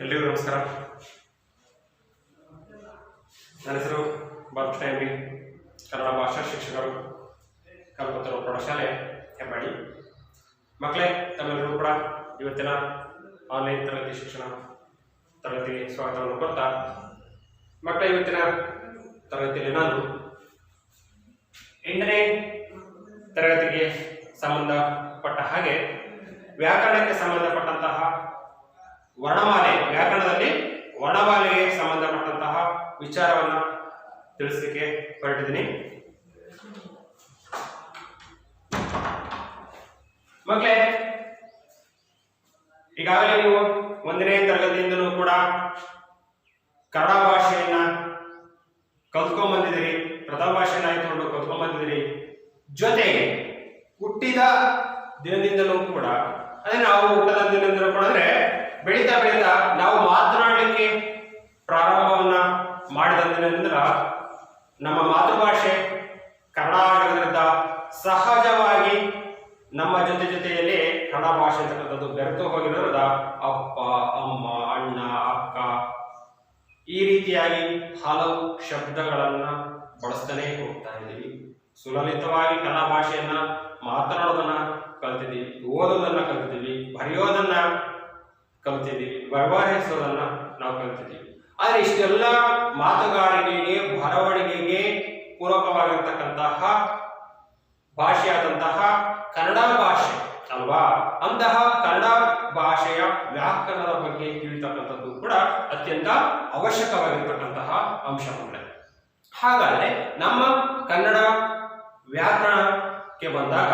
ಎಲ್ರಿಗೂ ನಮಸ್ಕಾರ. ನನ್ನ ಹೆಸರು ಭರತ್ ಎಂ.ಬಿ. ಕನ್ನಡ ಭಾಷಾ ಶಿಕ್ಷಕರು, ಕಲ್ಪತರು ಪ್ರೌಢಶಾಲೆ ಹೆಬ್ಬಾಡಿ. ಮಕ್ಕಳೇ, ತಮ್ಮೆಲ್ಲರೂ ಕೂಡ ಇವತ್ತಿನ ಆನ್ಲೈನ್ ತರಗತಿ ಶಿಕ್ಷಣ ತರಗತಿಗೆ ಸ್ವಾಗತವನ್ನು ಕೊಡ್ತಾ, ಮಕ್ಕಳೇ, ಇವತ್ತಿನ ತರಗತಿಯಲ್ಲಿ ನಾನು 8ನೇ ತರಗತಿಗೆ ಸಂಬಂಧಪಟ್ಟ ಹಾಗೆ ವ್ಯಾಕರಣಕ್ಕೆ ಸಂಬಂಧಪಟ್ಟಂತಹ ವರ್ಣಮಾಲೆ, ವ್ಯಾಕರಣದಲ್ಲಿ ವರ್ಣಮಾಲೆಗೆ ಸಂಬಂಧಪಟ್ಟಂತಹ ವಿಚಾರವನ್ನು ತಿಳಿಸಲಿಕ್ಕೆ ಹೊರಟಿದ್ದೀನಿ. ಮಕ್ಕಳೇ, ಈಗಾಗಲೇ ನೀವು 1ನೇ ತರಗತಿಯಿಂದಲೂ ಕೂಡ ಕನ್ನಡ ಭಾಷೆಯನ್ನ ಕಲ್ತ್ಕೊಂಡ್ ಬಂದಿದ್ದೀರಿ, ಪ್ರಥಮ ಭಾಷೆಯನ್ನು ಆಯ್ದುಕೊಂಡು ಕಲ್ತ್ಕೊಂಡ್ ಬಂದಿದ್ದೀರಿ. ಜೊತೆಗೆ ಹುಟ್ಟಿದ ದಿನದಿಂದಲೂ ಕೂಡ, ಅಂದ್ರೆ ನಾವು ಹುಟ್ಟದ ದಿನದಿಂದಲೂ ಕೂಡ ಅಂದ್ರೆ ಬೆಳೀತಾ ಬೆಳೀತಾ ನಾವು ಮಾತನಾಡಲಿಕ್ಕೆ ಪ್ರಾರಂಭವನ್ನ ಮಾಡಿದ ದಿನದಿಂದ ನಮ್ಮ ಮಾತೃಭಾಷೆ ಕನ್ನಡ ಆಗಿರೋದ್ರಿಂದ ಸಹಜವಾಗಿ ನಮ್ಮ ಜೊತೆಯಲ್ಲಿ ಕನ್ನಡ ಭಾಷೆ ಅಂತಕ್ಕಂಥದ್ದು ಬೆರೆತು ಹೋಗಿರೋದ್ರಿಂದ ಅಪ್ಪ, ಅಮ್ಮ, ಅಣ್ಣ, ಅಕ್ಕ ಈ ರೀತಿಯಾಗಿ ಹಲವು ಶಬ್ದಗಳನ್ನ ಬಳಸ್ತಾನೆ ಹೋಗ್ತಾ ಇದ್ದೀವಿ. ಸುಲಲಿತವಾಗಿ ಕನ್ನಡ ಭಾಷೆಯನ್ನ ಮಾತನಾಡೋದನ್ನ ಕಲ್ತಿದ್ದೀವಿ, ಓದೋದನ್ನ ಕಲ್ತಿದ್ದೀವಿ, ಬರೆಯೋದನ್ನ ಕಲ್ತಿದ್ದೀವಿ, ವ್ಯವಹರಿಸೋದನ್ನ ನಾವು ಕಲ್ತಿದ್ದೀವಿ. ಆದರೆ ಇಷ್ಟೆಲ್ಲ ಮಾತುಗಾರಿಕೆಗೆ, ಬರವಣಿಗೆಗೆ ಪೂರಕವಾಗಿರ್ತಕ್ಕಂತಹ ಭಾಷೆಯಾದಂತಹ ಕನ್ನಡ ಭಾಷೆ ಅಲ್ವಾ, ಅಂತಹ ಕನ್ನಡ ಭಾಷೆಯ ವ್ಯಾಕರಣದ ಬಗ್ಗೆ ತಿಳಿತಕ್ಕಂಥದ್ದು ಕೂಡ ಅತ್ಯಂತ ಅವಶ್ಯಕವಾಗಿರ್ತಕ್ಕಂತಹ ಅಂಶವಾಗಿದೆ. ಹಾಗಾದ್ರೆ ನಮ್ಮ ಕನ್ನಡ ವ್ಯಾಕರಣಕ್ಕೆ ಬಂದಾಗ,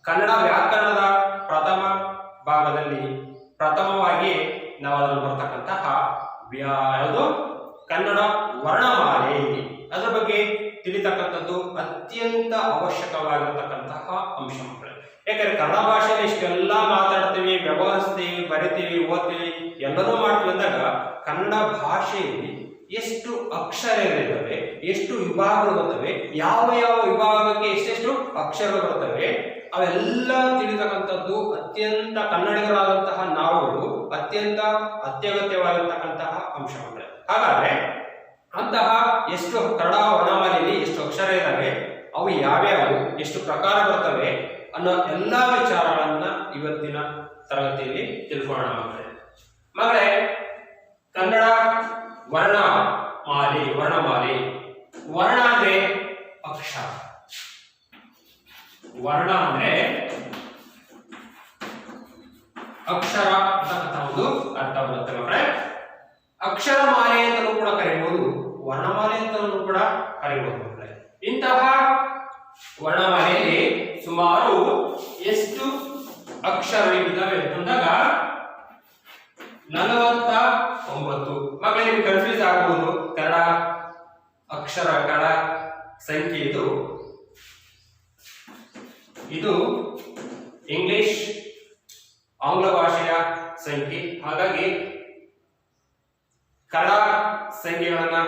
ಕನ್ನಡ ವ್ಯಾಕರಣದ ಪ್ರಥಮ ಭಾಗದಲ್ಲಿ ಪ್ರಥಮವಾಗಿ ನಾವು ಅದನ್ನು ಬರ್ತಕ್ಕಂತಹ ಯಾವುದು ಕನ್ನಡ ವರ್ಣಮಾಲೆ, ಅದರ ಬಗ್ಗೆ ತಿಳಿತಕ್ಕಂಥದ್ದು ಅತ್ಯಂತ ಅವಶ್ಯಕವಾಗಿರತಕ್ಕಂತಹ ಅಂಶ ಮಕ್ಕಳು. ಯಾಕಂದ್ರೆ ಕನ್ನಡ ಭಾಷೆಯಲ್ಲಿ ಇಷ್ಟೆಲ್ಲ ಮಾತಾಡ್ತೀವಿ, ವ್ಯವಹರಿಸ್ತೀವಿ, ಬರಿತೀವಿ, ಓದ್ತೀವಿ, ಎಲ್ಲನೂ ಮಾಡ್ತೀವಿ ಅಂದಾಗ ಕನ್ನಡ ಭಾಷೆಯಲ್ಲಿ ಎಷ್ಟು ಅಕ್ಷರಗಳಿದ್ದಾವೆ, ಎಷ್ಟು ವಿಭಾಗಗಳು ಬರ್ತವೆ, ಯಾವ ಯಾವ ವಿಭಾಗಕ್ಕೆ ಎಷ್ಟೆಷ್ಟು ಅಕ್ಷರಗಳು ಬರ್ತವೆ, ಅವೆಲ್ಲ ತಿಳಿತಕ್ಕಂಥದ್ದು ಅತ್ಯಂತ ಕನ್ನಡಿಗರಾದಂತಹ ನಾವುಗಳು ಅತ್ಯಂತ ಅತ್ಯಗತ್ಯವಾಗಿರ್ತಕ್ಕಂತಹ ಅಂಶಗಳು. ಹಾಗಾದ್ರೆ ಅಂತಹ ಎಷ್ಟು ಕನ್ನಡ ವರ್ಣಮಾಲೆಯಲ್ಲಿ ಎಷ್ಟು ಅಕ್ಷರ ಇದ್ದಾವೆ, ಅವು ಯಾವ್ಯಾವು, ಎಷ್ಟು ಪ್ರಕಾರ ಬರ್ತವೆ ಅನ್ನೋ ಎಲ್ಲಾ ವಿಚಾರಗಳನ್ನ ಇವತ್ತಿನ ತರಗತಿಯಲ್ಲಿ ತಿಳ್ಕೊಳ್ಳೋಣ ಮಕ್ಕಳೇ. ಕನ್ನಡ ವರ್ಣಮಾಲೆ ವರ್ಣ ಅಂದ್ರೆ ಅಕ್ಷರ, ವರ್ಣ ಅಂದ್ರೆ ಅಕ್ಷರ ಅಂತಕ್ಕಂಥ ಒಂದು ಅರ್ಥ ಬರುತ್ತೆ ಮಕ್ಕಳೇ. ಅಕ್ಷರ ಮಾಲೆ ಅಂತಲೂ ಕೂಡ ಕರೀಬಹುದು, ವರ್ಣಮಾಲೆ ಅಂತಲೂ ಕೂಡ ಕರೀಬಹುದು ಮಕ್ಕಳೇ. ಇಂತಹ ವರ್ಣಮಾಲೆಯಲ್ಲಿ ಸುಮಾರು ಎಷ್ಟು ಅಕ್ಷರಗಳಿದ್ದಾವೆ ಅಂತಂದಾಗ 49. ಮಕ್ಕಳೇ, ನಿಮ್ಗೆ ಕನ್ಫ್ಯೂಸ್ ಆಗಬಹುದು, ಕನ್ನಡ ಅಕ್ಷರ ಕನ್ನಡ ಸಂಖ್ಯೆ ಇದು ಇಂಗ್ಲಿಷ್ ಆಂಗ್ಲ ಭಾಷೆಯ ಸಂಖ್ಯೆ. ಹಾಗಾಗಿ ಕನ್ನಡ ಸಂಖ್ಯೆಗಳನ್ನ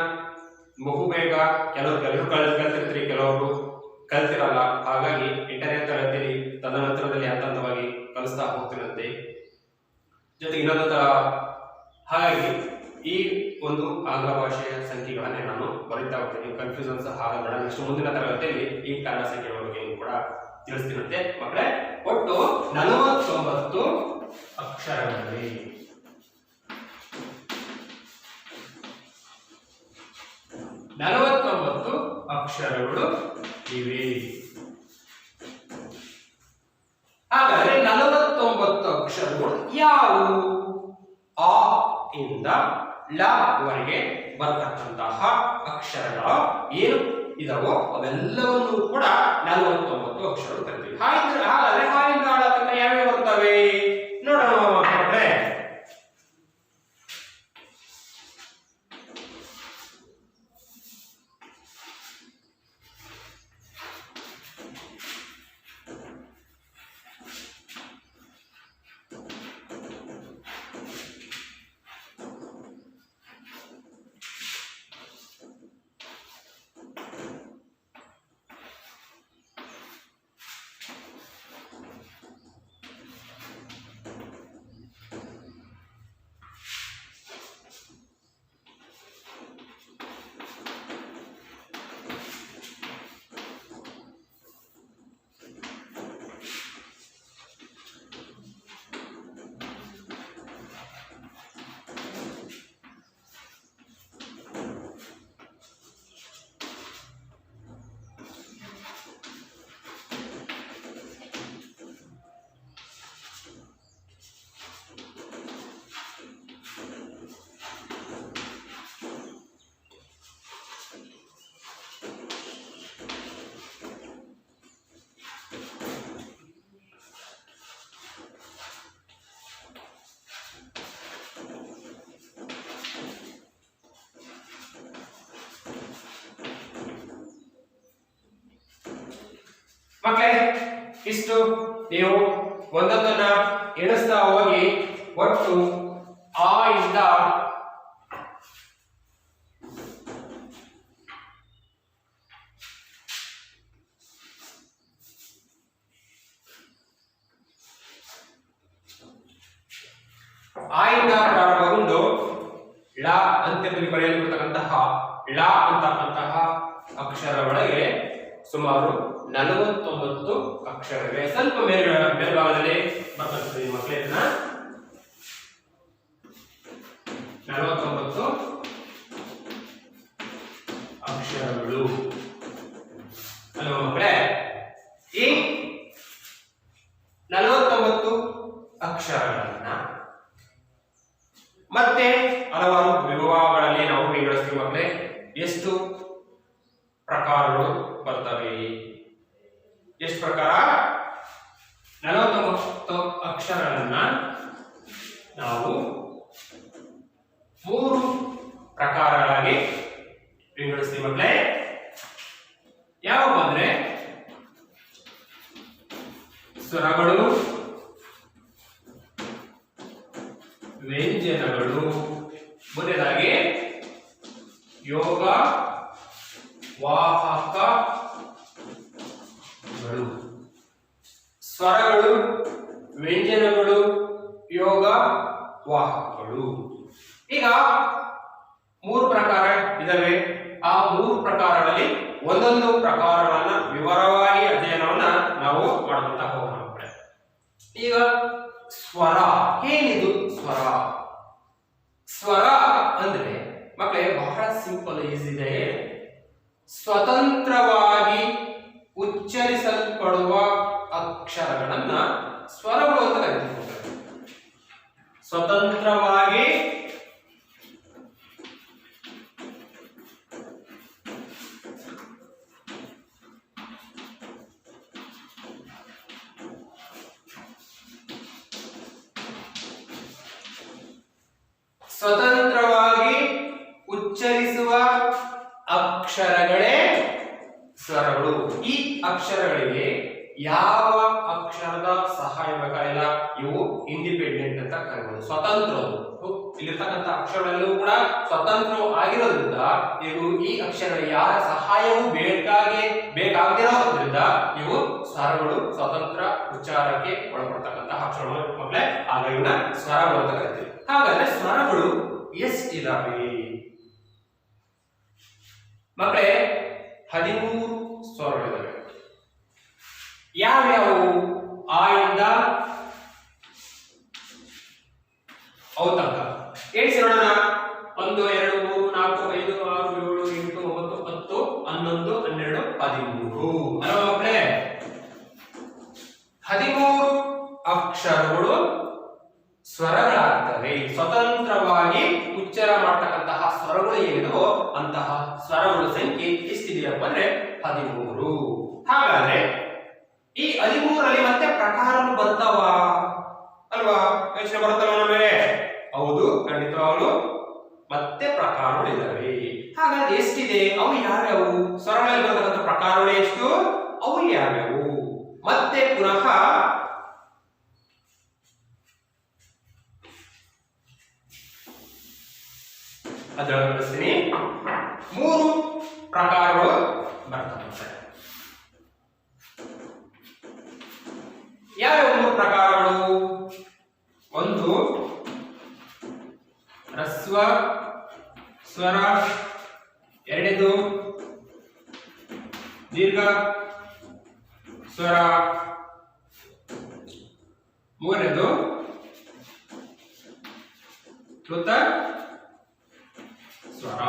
ಬಹುಬೇಗ ಕೆಲವರು ಕಲ್ತಿರ್ತೀರಿ, ಕೆಲವರು ಕಲ್ತಿರಲ್ಲ. ಹಾಗಾಗಿ 8ನೇ ತರಗತಿಯಲ್ಲಿ ತದನಂತರದಲ್ಲಿ ಹಂತವಾಗಿ ಕಲಿಸ್ತಾ ಹೋಗ್ತಿರುತ್ತೆ. ಜೊತೆಗೆ ಇನ್ನೊಂದು ಹಾಗಾಗಿ ಈ ಒಂದು ಆಂಗ್ಲ ಭಾಷೆಯ ಸಂಖ್ಯೆಗಳನ್ನೇ ನಾನು ಬರೀತಾ ಹೋಗ್ತೀನಿ. ಕನ್ಫ್ಯೂಷನ್ ಸಹ ಆಗಲ್ಲ. ನೆಕ್ಸ್ಟ್ ಮುಂದಿನ ತರಗತಿಯಲ್ಲಿ ಈ ಕನ್ನಡ ಸಂಖ್ಯೆಗಳ ಬಗ್ಗೆ ಕೂಡ ತಿಳಿಸ್ತಿರುತ್ತೆ ಮಕ್ಕಳೇ. ಒಟ್ಟು 49 ಅಕ್ಷರಗಳಿವೆ. 49 ಅಕ್ಷರಗಳು ಇವೆ. ಹಾಗಾದ್ರೆ 49 ಅಕ್ಷರಗಳು ಯಾವುವು? ಆ ಇಂದ ಲ ವರೆಗೆ ಬರ್ತಕ್ಕಂತಹ ಅಕ್ಷರಗಳು ಏನು ಇದಾವೋ ಅವೆಲ್ಲವನ್ನೂ ಕೂಡ 49 ಅಕ್ಷರಗಳು ಕರಿತೀವಿ. ಹಾಗಾದ್ರೆ ಹಾಯಿಂದ ಆಳತನ ಯಾವ್ಯಾವ ಬರ್ತವೆ ನೋಡೋಣ ಮಕ್ಕಳೇ. ಮಕ್ಕಳೇ ಇಷ್ಟು ನೀವು ಒಂದೊಂದನ್ನ ಎಣಿಸ್ತಾ ಹೋಗಿ ಒಟ್ಟು ಆ ಇಂದ ಆಯಿಂದ ಪ್ರಾರಂಭಗೊಂಡು ಳ ಅಂತ್ಯದಲ್ಲಿ ಬರೆಯಲ್ಪಟ್ಟಂತಹ ಳ ಅಂತಕ್ಕಂತಹ ಅಕ್ಷರ ಒಳಗೆ ಸುಮಾರು 49 ಅಕ್ಷರಗಳಿವೆ. ಸ್ವಲ್ಪ ಮೇಲ್ಭಾಗದಲ್ಲಿ ಬರ್ತದೆ ಮಕ್ಕಳೇ, ಇದನ್ನ 49 ಅಕ್ಷರಗಳು ಅಲ್ವಾ ಮಕ್ಕಳೇ? ಈ 49 ಅಕ್ಷರಗಳನ್ನ ಮತ್ತೆ ಹಲವಾರು ವಿಭಾಗಗಳಲ್ಲಿ ನಾವು ವಿಂಗಡಿಸ್ತೀವಿ ಮಕ್ಕಳೇ. ಎಷ್ಟು ಪ್ರಕಾರಗಳು ಬರ್ತವೆ? ಎಷ್ಟು ಪ್ರಕಾರ? 49 ಅಕ್ಷರಗಳನ್ನ ನಾವು 3 ಪ್ರಕಾರಗಳಾಗಿ ವಿಂಗಡಿಸ್ತೀವಿ ಮಕ್ಕಳೇ. ಯಾವ ಅಂದ್ರೆ ಸ್ವರಗಳು, ವ್ಯಂಜನಗಳು, ಮೊದಲಾಗಿ ಯೋಗ ವಾಹಕಗಳು. ಸ್ವರಗಳು, ವ್ಯಂಜನಗಳು, ಯೋಗ ವಾಹಕಗಳು. ಈಗ 3 ಪ್ರಕಾರ ಇದಾವೆ. ಆ 3 ಪ್ರಕಾರಗಳಲ್ಲಿ ಒಂದೊಂದು ಪ್ರಕಾರಗಳನ್ನ ವಿವರವಾಗಿ ಅಧ್ಯಯನವನ್ನ ನಾವು ಮಾಡುತ್ತಾ ಹೋಗೋಣ. ಈಗ ಸ್ವರ ಏನಿದು? ಸ್ವರ ಸ್ವರ ಅಂದ್ರೆ ಮಕ್ಕಳೇ ಬಹಳ ಸಿಂಪಲ್, ಈಸಿ ಇದೆ. ಸ್ವತಂತ್ರವಾಗಿ ಉಚ್ಚರಿಸಲ್ಪಡುವ ಅಕ್ಷರಗಳನ್ನ ಸ್ವರಗಳು ಅಂತ ಕರೀತಾರೆ. ಸ್ವತಂತ್ರವಾಗಿ ಸ್ವತಂತ್ರವಾಗಿ ಉಚ್ಚರಿಸುವ ಅಕ್ಷರಗಳೇ ಸ್ವರಗಳು. ಈ ಅಕ್ಷರಗಳಿಗೆ ಯಾವ ಅಕ್ಷರದ ಸಹಾಯ ಬೇಕಾಗಿಲ್ಲ. ಇವು ಇಂಡಿಪೆಂಡೆಂಟ್ ಅಂತ ಕರೀಬಹುದು, ಸ್ವತಂತ್ರರು. ಇಲ್ಲಿರ್ತಕ್ಕಂಥ ಅಕ್ಷರಗಳೆಲ್ಲವೂ ಕೂಡ ಸ್ವತಂತ್ರ ಆಗಿರೋದ್ರಿಂದ ಇವು ಈ ಅಕ್ಷರಗಳಿಗೆ ಯಾರ ಸಹಾಯವೂ ಬೇಕಾಗದಿರೋದ್ರಿಂದ ಇವು ಸ್ವರಗಳು, ಸ್ವತಂತ್ರ ಉಚ್ಚಾರಕ್ಕೆ ಒಳಪಡ್ತಕ್ಕಂತಹ ಅಕ್ಷರಗಳು ಮಕ್ಕಳೇ. ಹಾಗಾಗಿ ಇವನ್ನ ಸ್ವರಗಳು ಅಂತ ಕರಿತೀವಿ. ಹಾಗಾದ್ರೆ ಸ್ವರಗಳು ಎಷ್ಟಿದಾವೆ ಮಕ್ಕಳೇ? 13 ಸ್ವರಗಳಿದಾವೆ. ಯಾವ್ಯಾವು? ಆ ಇಂದ ಅವು ತನಕ ಎಣಿಸಿ ನೋಡೋಣ. 1 2 3 4 5 6 7 8 9 10 11 12 13 ಅಲ್ವಾ ಮಕ್ಕಳೇ? 13 ಅಕ್ಷರಗಳು ಸ್ವರಗಳಾಗ್ತವೆ. ಸ್ವತಂತ್ರವಾಗಿ ಉಚ್ಚಾರ ಮಾಡತಕ್ಕಂತಹ ಸ್ವರಗಳು ಏನಿದೋ ಅಂತಹ ಸ್ವರಗಳ ಸಂಖ್ಯೆ ಎಷ್ಟಿದೆಯಪ್ಪ ಅಂದ್ರೆ 13. ಹಾಗಾದ್ರೆ ಈ 13ರಲ್ಲಿ ಮತ್ತೆ ಪ್ರಕಾರಗಳು ಬರ್ತಾವ ಅಲ್ವಾ? ಯೋಚನೆ ಬರುತ್ತಲ್ಲ ನಮಗೆ? ಹೌದು, ಖಂಡಿತವಾಗಲು ಮತ್ತೆ ಪ್ರಕಾರಗಳು ಇದಾವೆ. ಹಾಗಾದ್ರೆ ಎಷ್ಟಿದೆ? ಅವು ಯಾವ್ಯಾವು? ಸ್ವರಗಳಲ್ಲಿ ಬರ್ತಕ್ಕಂಥ ಪ್ರಕಾರಗಳು ಎಷ್ಟು? ಅವು ಯಾವ್ಯಾವು? ಮತ್ತೆ ಪುನಃ ಅದನ್ನು ತಿಳಿಸ್ತೀನಿ. 3 ಪ್ರಕಾರಗಳು ಬರ್ತವೆ. ಯಾವ್ಯಾವ 3 ಪ್ರಕಾರಗಳು? ಒಂದು ಹ್ರಸ್ವ ಸ್ವರ, ಎರಡನೇದು ದೀರ್ಘ ಸ್ವರ, ಮೂರನೇದು ಪ್ಲುತ ಸ್ವರ.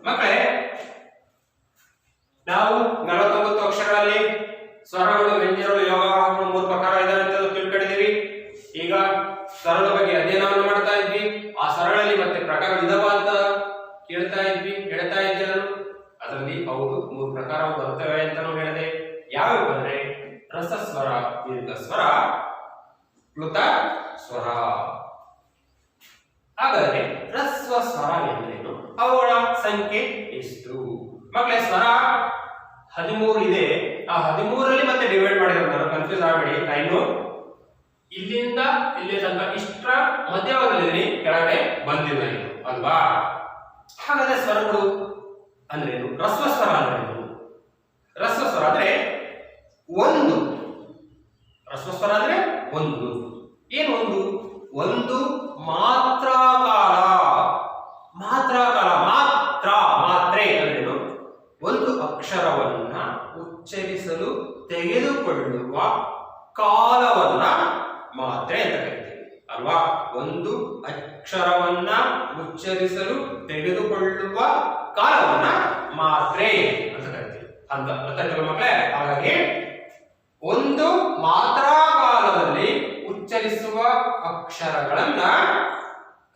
ಮಕ್ಕಳೇ, ನಾವು 49 ಅಕ್ಷರಗಳಲ್ಲಿ ಸ್ವರಗಳು, ವ್ಯಂಜನಗಳು, ಯೋಗಗಳು 3 ಪ್ರಕಾರ ಇದಾವೆ ಅಂತ ತಿಳ್ಕೊಂಡಿದ್ದೀವಿ. ಈಗ ಸ್ವರದ ಬಗ್ಗೆ ಅಧ್ಯಯನವನ್ನು ಮಾಡ್ತಾ ಇದ್ವಿ. ಆ ಸ್ವರಗಳಲ್ಲಿ ಮತ್ತೆ ಪ್ರಕಾರಗಳು ಇದಾವ ಅಂತ ಹೇಳ್ತಾ ಇದ್ದೆ ನಾನು. ಅದರಲ್ಲಿ ಹೌದು 3 ಪ್ರಕಾರ ಬರ್ತವೆ ಅಂತ ನಾವು ಹೇಳಿದೆ. ಯಾವ್ಯಾವ ಅಂದ್ರೆ ರಸಸ್ವರ, ದೀರ್ಘ ಸ್ವರ, ಪ್ಲುತ ಸ್ವರ. ಹಾಗಾದ್ರೆ ಹ್ರಸ್ವ ಸ್ವರ ಎಂದರೇನು? ಅವುಗಳ ಸಂಖ್ಯೆ ಎಷ್ಟು? ಮಕ್ಕಳೇ ಸ್ವರ 13 ಇದೆ. ಆ 13ರಲ್ಲಿ ಮತ್ತೆ ಡಿವೈಡ್ ಮಾಡಿರೋದು, ಕನ್ಫ್ಯೂಸ್ ಆಗಬೇಡಿ. ನಾನು ಇಲ್ಲಿಂದ ಇಲ್ಲಿ ತನಕ ಇಷ್ಟರ ಮಧ್ಯಭಾಗದಲ್ಲಿ ಕೆಳಗಡೆ ಬಂದಿಲ್ಲ ಇದು ಅಲ್ವಾ? ಹಾಗಾದ್ರೆ ಸ್ವರಗಳು ಅಂದ್ರೇನು? ರಸ್ವ ಸ್ವರ ಅಂದ್ರೇನು? ರಸ್ವ ಸ್ವರ ಅಂದ್ರೆ ಒಂದು. ರಸ್ವ ಸ್ವರ ಅಂದ್ರೆ ಒಂದು. ಏನು ಒಂದು? ಒಂದು ಮಾತ್ರ ಕಾಲ. ಮಾತ್ರ ಕಾಲ, ಮಾತ್ರ, ಮಾತ್ರೆ ಅಂದ್ರೇನು? ಒಂದು ಅಕ್ಷರವನ್ನ ಉಚ್ಚರಿಸಲು ತೆಗೆದುಕೊಳ್ಳುವ ಕಾಲವನ್ನ ಮಾತ್ರೆ ಅಂತ ಕರಿತೀವಿ ಅಲ್ವಾ? ಒಂದು ಅಕ್ಷರವನ್ನ ಉಚ್ಚರಿಸಲು ತೆಗೆದುಕೊಳ್ಳುವ ಕಾಲವನ್ನ ಮಾತ್ರೆ ಅಂತ ಕರಿತೀವಿ ಅಂತ ಗೊತ್ತಾಯ್ತಲ್ಲ ಮಕ್ಕಳೇ? ಹಾಗಾಗಿ ಒಂದು ಮಾತ್ರ ಕಾಲದಲ್ಲಿ ಉಚ್ಚರಿಸುವ ಅಕ್ಷರಗಳನ್ನ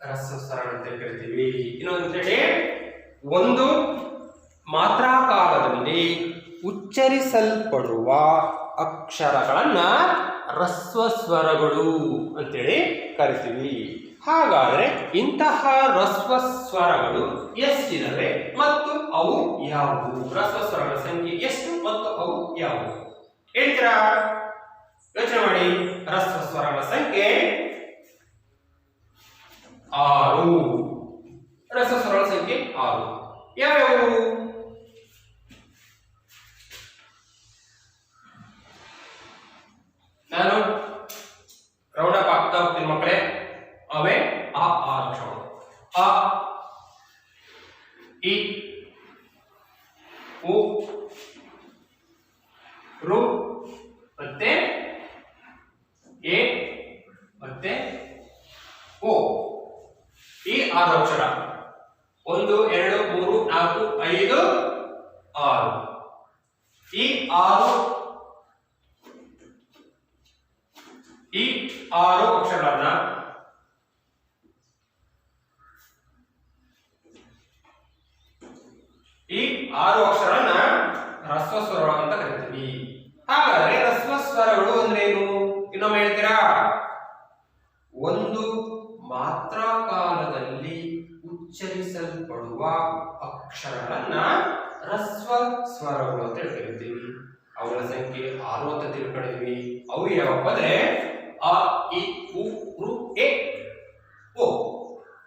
ರಸ್ವ ಸ್ವರಗಳಂತ ಕರಿತೀವಿ. ಇನ್ನೊಂದು ಹೇಳಿ, ಒಂದು ಮಾತ್ರ ಕಾಲದಲ್ಲಿ ಉಚ್ಚರಿಸಲ್ಪಡುವ ಅಕ್ಷರಗಳನ್ನ ರಸ್ವ ಸ್ವರಗಳು ಅಂತೇಳಿ ಕರಿತೀವಿ. ಹಾಗಾದ್ರೆ ಇಂತಹ ರಸ್ವ ಸ್ವರಗಳು ಎಷ್ಟಿದಾವೆ ಮತ್ತು ಅವು ಯಾವುವು? ರಸ್ವ ಸ್ವರಗಳ ಸಂಖ್ಯೆ ಎಷ್ಟು ಮತ್ತು ಅವು ಯಾವುವು ಹೇಳ್ತೀರಾ? ಯೋಚನೆ ಮಾಡಿ. ರಸ್ವ ಸ್ವರಗಳ ಸಂಖ್ಯೆ 6. ರಸ್ವ ಸ್ವರಗಳ ಸಂಖ್ಯೆ 6. ಯಾವ್ಯಾವು? ನಾನು ರೌಂಡ್ ಅಪ್ ಆಗ್ತಾ ಹೋಗ್ತೀನಿ ಮಕ್ಕಳೇ. ಅವೇ ಆ ಅಕ್ಷರಗಳು: ಅ, ಇ, ಉ, ರು, ಮತ್ತೆ ಎ, ಮತ್ತೆ ಓ. ಈ 6 ಅಕ್ಷರ 1 2 3 4 5 6. ಈ 6 ಅಕ್ಷರಗಳನ್ನ ರಸ್ವ ಸ್ವರಗಳು ಅಂತ ಕರಿತೀವಿ. ಹಾಗಾದ್ರೆ ರಸ್ವ ಸ್ವರಗಳು ಅಂದ್ರೇನು? ಇನ್ನೊಮ್ಮೆ ಹೇಳ್ತೀರಾ? ಒಂದು ಮಾತ್ರ ಕಾಲದಲ್ಲಿ ಉಚ್ಚರಿಸಲ್ಪಡುವ ಅಕ್ಷರಗಳನ್ನ ರಸ್ವ ಸ್ವರಗಳು ಅಂತ ಕರಿತೀವಿ. ಅವುಗಳ ಸಂಖ್ಯೆ 6 ಅಂತ ತಿಳ್ಕೊಂಡಿದ್ವಿ. ಅವು ಯಾವಪ್ಪ ಅಂದ್ರೆ ಅ, ಇ, ಉ, ರು, ಎ, ಓ.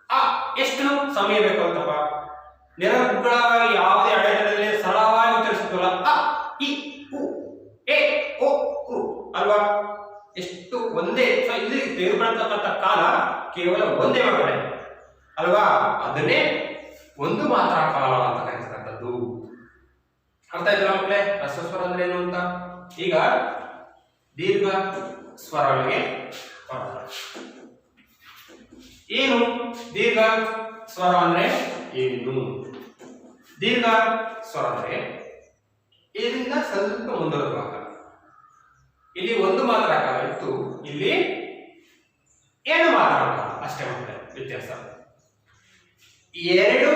ಆ ಎಷ್ಟು ಸಮಯ ಬೇಕು ಅಂತಪ್ಪ? ನಿರರ್ಗಳವಾಗಿ ಯಾವುದೇ ಅಡೆತಡೆಯಲ್ಲಿ ಸರಳವಾಗಿ ಉಚ್ಚರಿಸುತ್ತಲ್ಲ, ಅ, ಇ, ಉ, ಎ, ಓ, ರು ಅಲ್ವಾ? ಎಷ್ಟು ಒಂದೇ ಇಲ್ಲಿ ತೆಗೆದುಕೊಳ್ಳತಕ್ಕಂಥ ಕಾಲ ಕೇವಲ ಒಂದೇ ಮಕ್ಕಳೇ ಅಲ್ವಾ? ಅದನ್ನೇ ಒಂದು ಮಾತ್ರ ಕಾಲ ಅಂತ ಕರೀತಕ್ಕಂಥದ್ದು. ಅರ್ಥ ಆಯ್ತಲ್ಲ ಮಕ್ಕಳೇ ರಸ್ವ ಸ್ವರ ಅಂದ್ರೆ ಏನು ಅಂತ? ಈಗ ದೀರ್ಘ ಸ್ವರಗಳಿಗೆ ಏನು? ದೀರ್ಘ ಸ್ವರ ಅಂದ್ರೆ ಏನು? ದೀರ್ಘ ಸ್ವರ ಅಂದ್ರೆ ಇದರಿಂದ ಸ್ವಲ್ಪ ಮುಂದುವರೆದ ಭಾಗ. ಇಲ್ಲಿ ಒಂದು ಮಾತ್ರ ಕಾಲ ಇತ್ತು, ಇಲ್ಲಿ ಏನು ಮಾತ್ರ ಕಾಲ ಅಷ್ಟೇ ಮಕ್ಕಳೇ ವ್ಯತ್ಯಾಸ. 2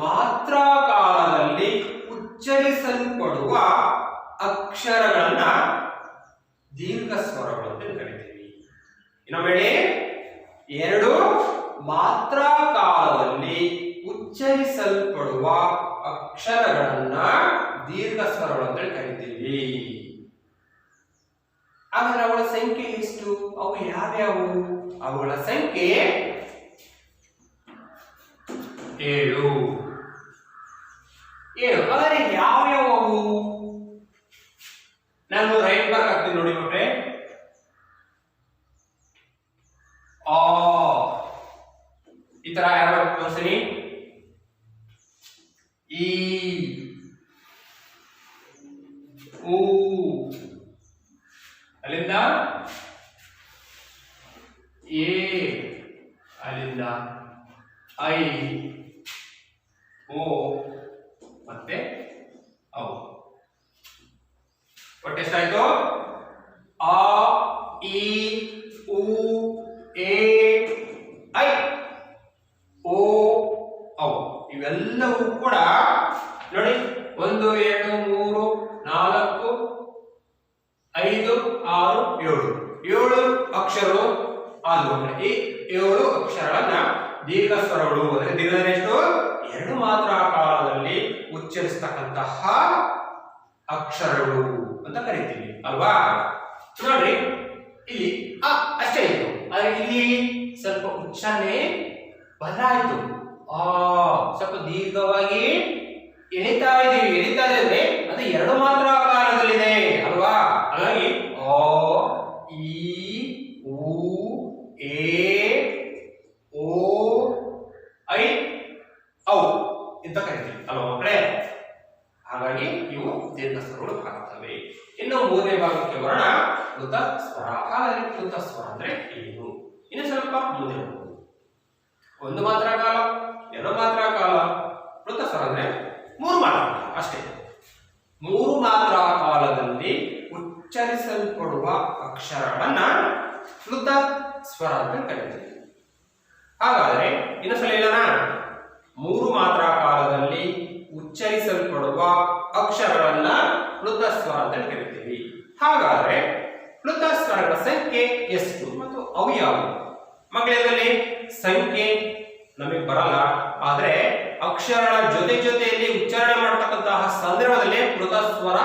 ಮಾತ್ರ ಕಾಲದಲ್ಲಿ ಉಚ್ಚರಿಸಲ್ಪಡುವ ಅಕ್ಷರಗಳನ್ನ ದೀರ್ಘ ಸ್ವರಗಳು ಅಂತ ಕರಿತೀವಿ. ಇನ್ನೊಮ್ಮೆ 2 ಮಾತ್ರ ಕಾಲದಲ್ಲಿ ಉಚ್ಚರಿಸಲ್ಪಡುವ ಅಕ್ಷರಗಳನ್ನ ದೀರ್ಘ ಸ್ವರಗಳು ಅಂತ ಕರಿತೀವಿ. ಆದರೆ ಅವುಗಳ ಸಂಖ್ಯೆ ಎಷ್ಟು? ಅವು ಯಾವ್ಯಾವು? ಅವುಗಳ ಸಂಖ್ಯೆ 7. ಆದರೆ ಯಾವ್ಯಾವ ಅವು? ನಾನು ರೈಟ್ ಮಾರ್ಕ್ ಹಾಕ್ತೀನಿ ನೋಡಿ ಮಕ್ಕಳೇ. ಆ ಈ ತರ ಯಾವ ತೋರಿಸ್ತೀನಿ. ಈ, ಊ, ಅಲ್ಲಿಂದ ಎ, ಅಲ್ಲಿಂದ ಐ, ಓ ಮತ್ತೆ ಔ. ಒಟ್ಟು ಎಷ್ಟಾಯ್ತು? ಆ, ಇ, ಉ, ಎ, ಐ, ಓ, ಔ. ಇವೆಲ್ಲವೂ ಕೂಡ ನೋಡಿ 1 2 3 4 5 6 7 ಅಕ್ಷರಗಳು ಆದವು. ಈ 7 ಅಕ್ಷರಗಳನ್ನ ದೀರ್ಘ ಸ್ವರಗಳು ಅಂದ್ರೆ ದೀರ್ಘ ಎಷ್ಟು? 2 ಮಾತ್ರ ಕಾಲ ಸೇರ್ತಕ್ಕಂತಹ ಅಕ್ಷರಗಳು ಅಂತ ಕರಿತೀವಿ ಅಲ್ವಾ. ನೋಡ್ರಿ ಇಲ್ಲಿ ಅ ಅಷ್ಟೇ ಇತ್ತು, ಆದ್ರೆ ಇಲ್ಲಿ ಸ್ವಲ್ಪ ಉಚ್ಚಾರಣೆ ಬದಲಾಯಿತು. ಆ ಸ್ವಲ್ಪ ದೀರ್ಘವಾಗಿ ಎಳಿತಾ ಇದೀವಿ. ಎಳಿತಾ ಇದೆ ಅಂದ್ರೆ ಅದು ಎರಡು ಮಾತ್ರ ಕಾಲದಲ್ಲಿದೆ ಅಲ್ವಾ. ಹಾಗಾಗಿ ಆ ಈ ಉ ಎ ಓ ಐ ಔ ಅಂತ ಕರಿತೀವಿ ಅಲ್ವಾ ಮಕ್ಕಳೇ. ಹಾಗಾಗಿ ಇವು ದೀರ್ಘ ಸ್ವರಗಳು ಆಗ್ತವೆ. ಇನ್ನು ಮೂರನೇ ಭಾಗಕ್ಕೆ ಬರೋಣ, ಪ್ಲುತ ಸ್ವರ. ಹಾಗಾದ್ರೆ ಪ್ಲುತ ಸ್ವರ ಅಂದ್ರೆ ಏನು? ಇನ್ನು ಸ್ವಲ್ಪ ಮುಂದೆ ಹೋಗುವುದು. ಒಂದು ಮಾತ್ರ ಕಾಲ, ಎರಡು ಮಾತ್ರ ಕಾಲ. ಪ್ಲುತ ಸ್ವರ ಅಂದ್ರೆ ಮೂರು ಮಾತ್ರ ಕಾಲ ಅಷ್ಟೇ. ಮೂರು ಮಾತ್ರ ಕಾಲದಲ್ಲಿ ಉಚ್ಚರಿಸಲ್ಪಡುವ ಅಕ್ಷರಗಳನ್ನ ಪ್ಲುತ ಸ್ವರ ಅಂತ ಕರೀತೀವಿ. ಹಾಗಾದ್ರೆ ಇನ್ನೊಂದ್ಸಲ ಹೇಳೋಣ. ಮೂರು ಮಾತ್ರ ಕಾಲದಲ್ಲಿ ಉಚ್ಚರಿಸಲ್ಪಡುವ ಅಕ್ಷರಗಳನ್ನ ಪ್ಲುತ ಸ್ವರ ಅಂತ ಕರಿತೀವಿ. ಹಾಗಾದ್ರೆ ಪ್ಲುತ ಸ್ವರಗಳ ಸಂಖ್ಯೆ ಎಷ್ಟು ಮತ್ತು ಅವು ಯಾವುವು? ಮಕ್ಕಳಲ್ಲಿ ಸಂಖ್ಯೆ ನಮಗೆ ಬರಲ್ಲ, ಆದ್ರೆ ಅಕ್ಷರಗಳ ಜೊತೆಯಲ್ಲಿ ಉಚ್ಚಾರಣೆ ಮಾಡತಕ್ಕಂತಹ ಸಂದರ್ಭದಲ್ಲಿ ಪ್ಲುತ ಸ್ವರ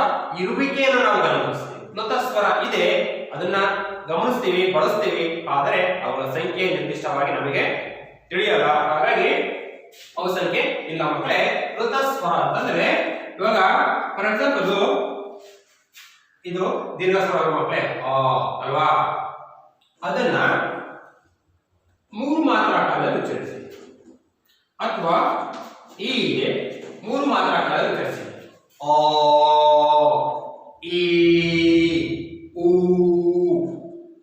ಇರುವಿಕೆಯನ್ನು ನಾವು ಗಮನಿಸ್ತೀವಿ. ಪ್ಲುತ ಸ್ವರ ಇದೆ, ಅದನ್ನ ಗಮನಿಸ್ತೀವಿ, ಬಳಸ್ತೀವಿ, ಆದರೆ ಅವುಗಳ ಸಂಖ್ಯೆ ನಿರ್ದಿಷ್ಟವಾಗಿ ನಮಗೆ ತಿಳಿಯಲ್ಲ. ಹಾಗಾಗಿ ಅವು ಸಂಖ್ಯೆ ಇಲ್ಲ ಮಕ್ಕಳೇ. ಪ್ಲುತ ಸ್ವರ ಅಂತಂದ್ರೆ ಇವಾಗ ಫಾರ್ ಎಕ್ಸಾಂಪಲ್ ಇದು ದೀರ್ಘ ಸ್ವರ ಮಕ್ಕಳೇ ಆ ಅಲ್ವಾ. ಅದನ್ನ ಮೂರು ಮಾತ್ರ ಕಾಲದಲ್ಲಿ ಉಚ್ಚರಿಸಿ, ಅಥವಾ ಹೀಗೆ ಮೂರು ಮಾತ್ರ ಕಾಲದಲ್ಲಿ ಉಚ್ಚರಿಸಿ. ಆ ಈ ಊ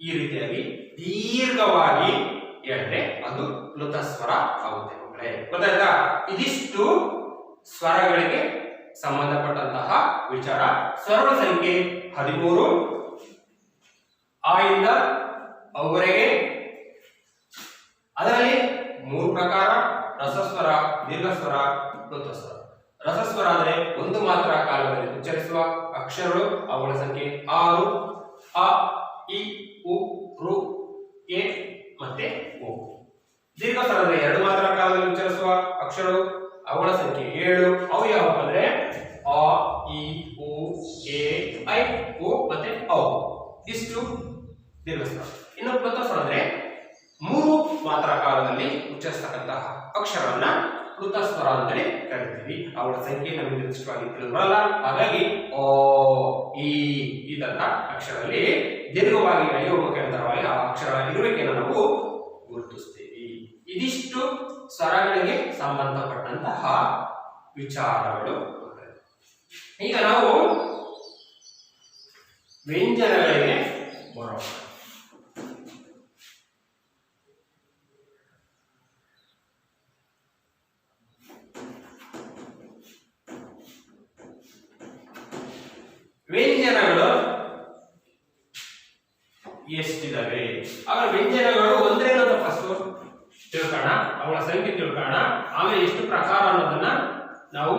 ಈ ರೀತಿಯಾಗಿ ದೀರ್ಘವಾಗಿ ಹೇಳಿದ್ರೆ ಅದು ಪ್ಲುತ ಸ್ವರ ಆಗುತ್ತೆ ಮಕ್ಕಳೇ. ಗೊತ್ತಾಯ್ತಾ? ಇದಿಷ್ಟು ಸ್ವರಗಳಿಗೆ ಸಂಬಂಧಪಟ್ಟಂತಹ ವಿಚಾರ. ಸ್ವರಗಳ ಸಂಖ್ಯೆ 13. ಆ ಇಂದ ಅವರೆಗೆ ಅದರಲ್ಲಿ ಮೂರು ಪ್ರಕಾರ: ರಸಸ್ವರ, ದೀರ್ಘಸ್ವರ, ಪ್ಲುತ ಸ್ವರ. ರಸಸ್ವರ ಅಂದ್ರೆ ಒಂದು ಮಾತ್ರ ಕಾಲದಲ್ಲಿ ಉಚ್ಚರಿಸುವ ಅಕ್ಷರಗಳು, ಅವುಗಳ ಸಂಖ್ಯೆ 6. ಅ ಇ ಉ ರು ಎ ಮತ್ತೆ ಓ. ದೀರ್ಘಸ್ವರ ಅಂದ್ರೆ ಎರಡು ಮಾತ್ರ ಕಾಲದಲ್ಲಿ ಉಚ್ಚರಿಸುವ ಅಕ್ಷರಗಳು, ಅವುಗಳ ಸಂಖ್ಯೆ 7. ಅವು ಯಾವಪ್ಪ ಅಂದ್ರೆ ಅ ಇ ಉ ಎ ಐ ಓ ಮತ್ತೆ ಔ. ಇಷ್ಟು ದೀರ್ಘಸ್ವರ. ಇನ್ನು ಪ್ಲುತ ಸ್ವರ ಅಂದ್ರೆ ಮೂರು ಮಾತ್ರ ಕಾಲದಲ್ಲಿ ಉಚ್ಚರಿಸತಕ್ಕಂತಹ ಅಕ್ಷರವನ್ನ ಪ್ಲುತ ಸ್ವರ ಅಂತಲೇ ಕರಿತೀವಿ. ಅವುಗಳ ಸಂಖ್ಯೆ ನಮಗೆ ನಿರ್ದಿಷ್ಟವಾಗಿ ತಿಳಿಬರಲ್ಲ. ಹಾಗಾಗಿ ಓ ಈ ತರಹ ಅಕ್ಷರದಲ್ಲಿ ದೀರ್ಘವಾಗಿ ಎಳೆಯುವ ಮುಖಾಂತರವಾಗಿ ಆ ಅಕ್ಷರಗಳ ಇರುವಿಕೆಯನ್ನು ನಾವು ಗುರುತಿಸ್ತೀವಿ. ಇದಿಷ್ಟು ಸ್ವರಗಳಿಗೆ ಸಂಬಂಧಪಟ್ಟಂತಹ ವಿಚಾರಗಳು. ಈಗ ನಾವು ವ್ಯಂಜನಗಳಿಗೆ ಬರೋಣ. ವ್ಯಂಜನಗಳು ಎಷ್ಟಿದಾವೆ? ಅವರ ವ್ಯಂಜನಗಳು ಒಂದ್ರೇನು ಅಂತ ಫಸ್ಟ್ ತಿಳ್ಕೋಣ, ಅವುಗಳ ಸಂಖ್ಯೆ ತಿಳ್ಕೋಣ, ಆಮೇಲೆ ಎಷ್ಟು ಪ್ರಕಾರ ಅನ್ನೋದನ್ನ ನಾವು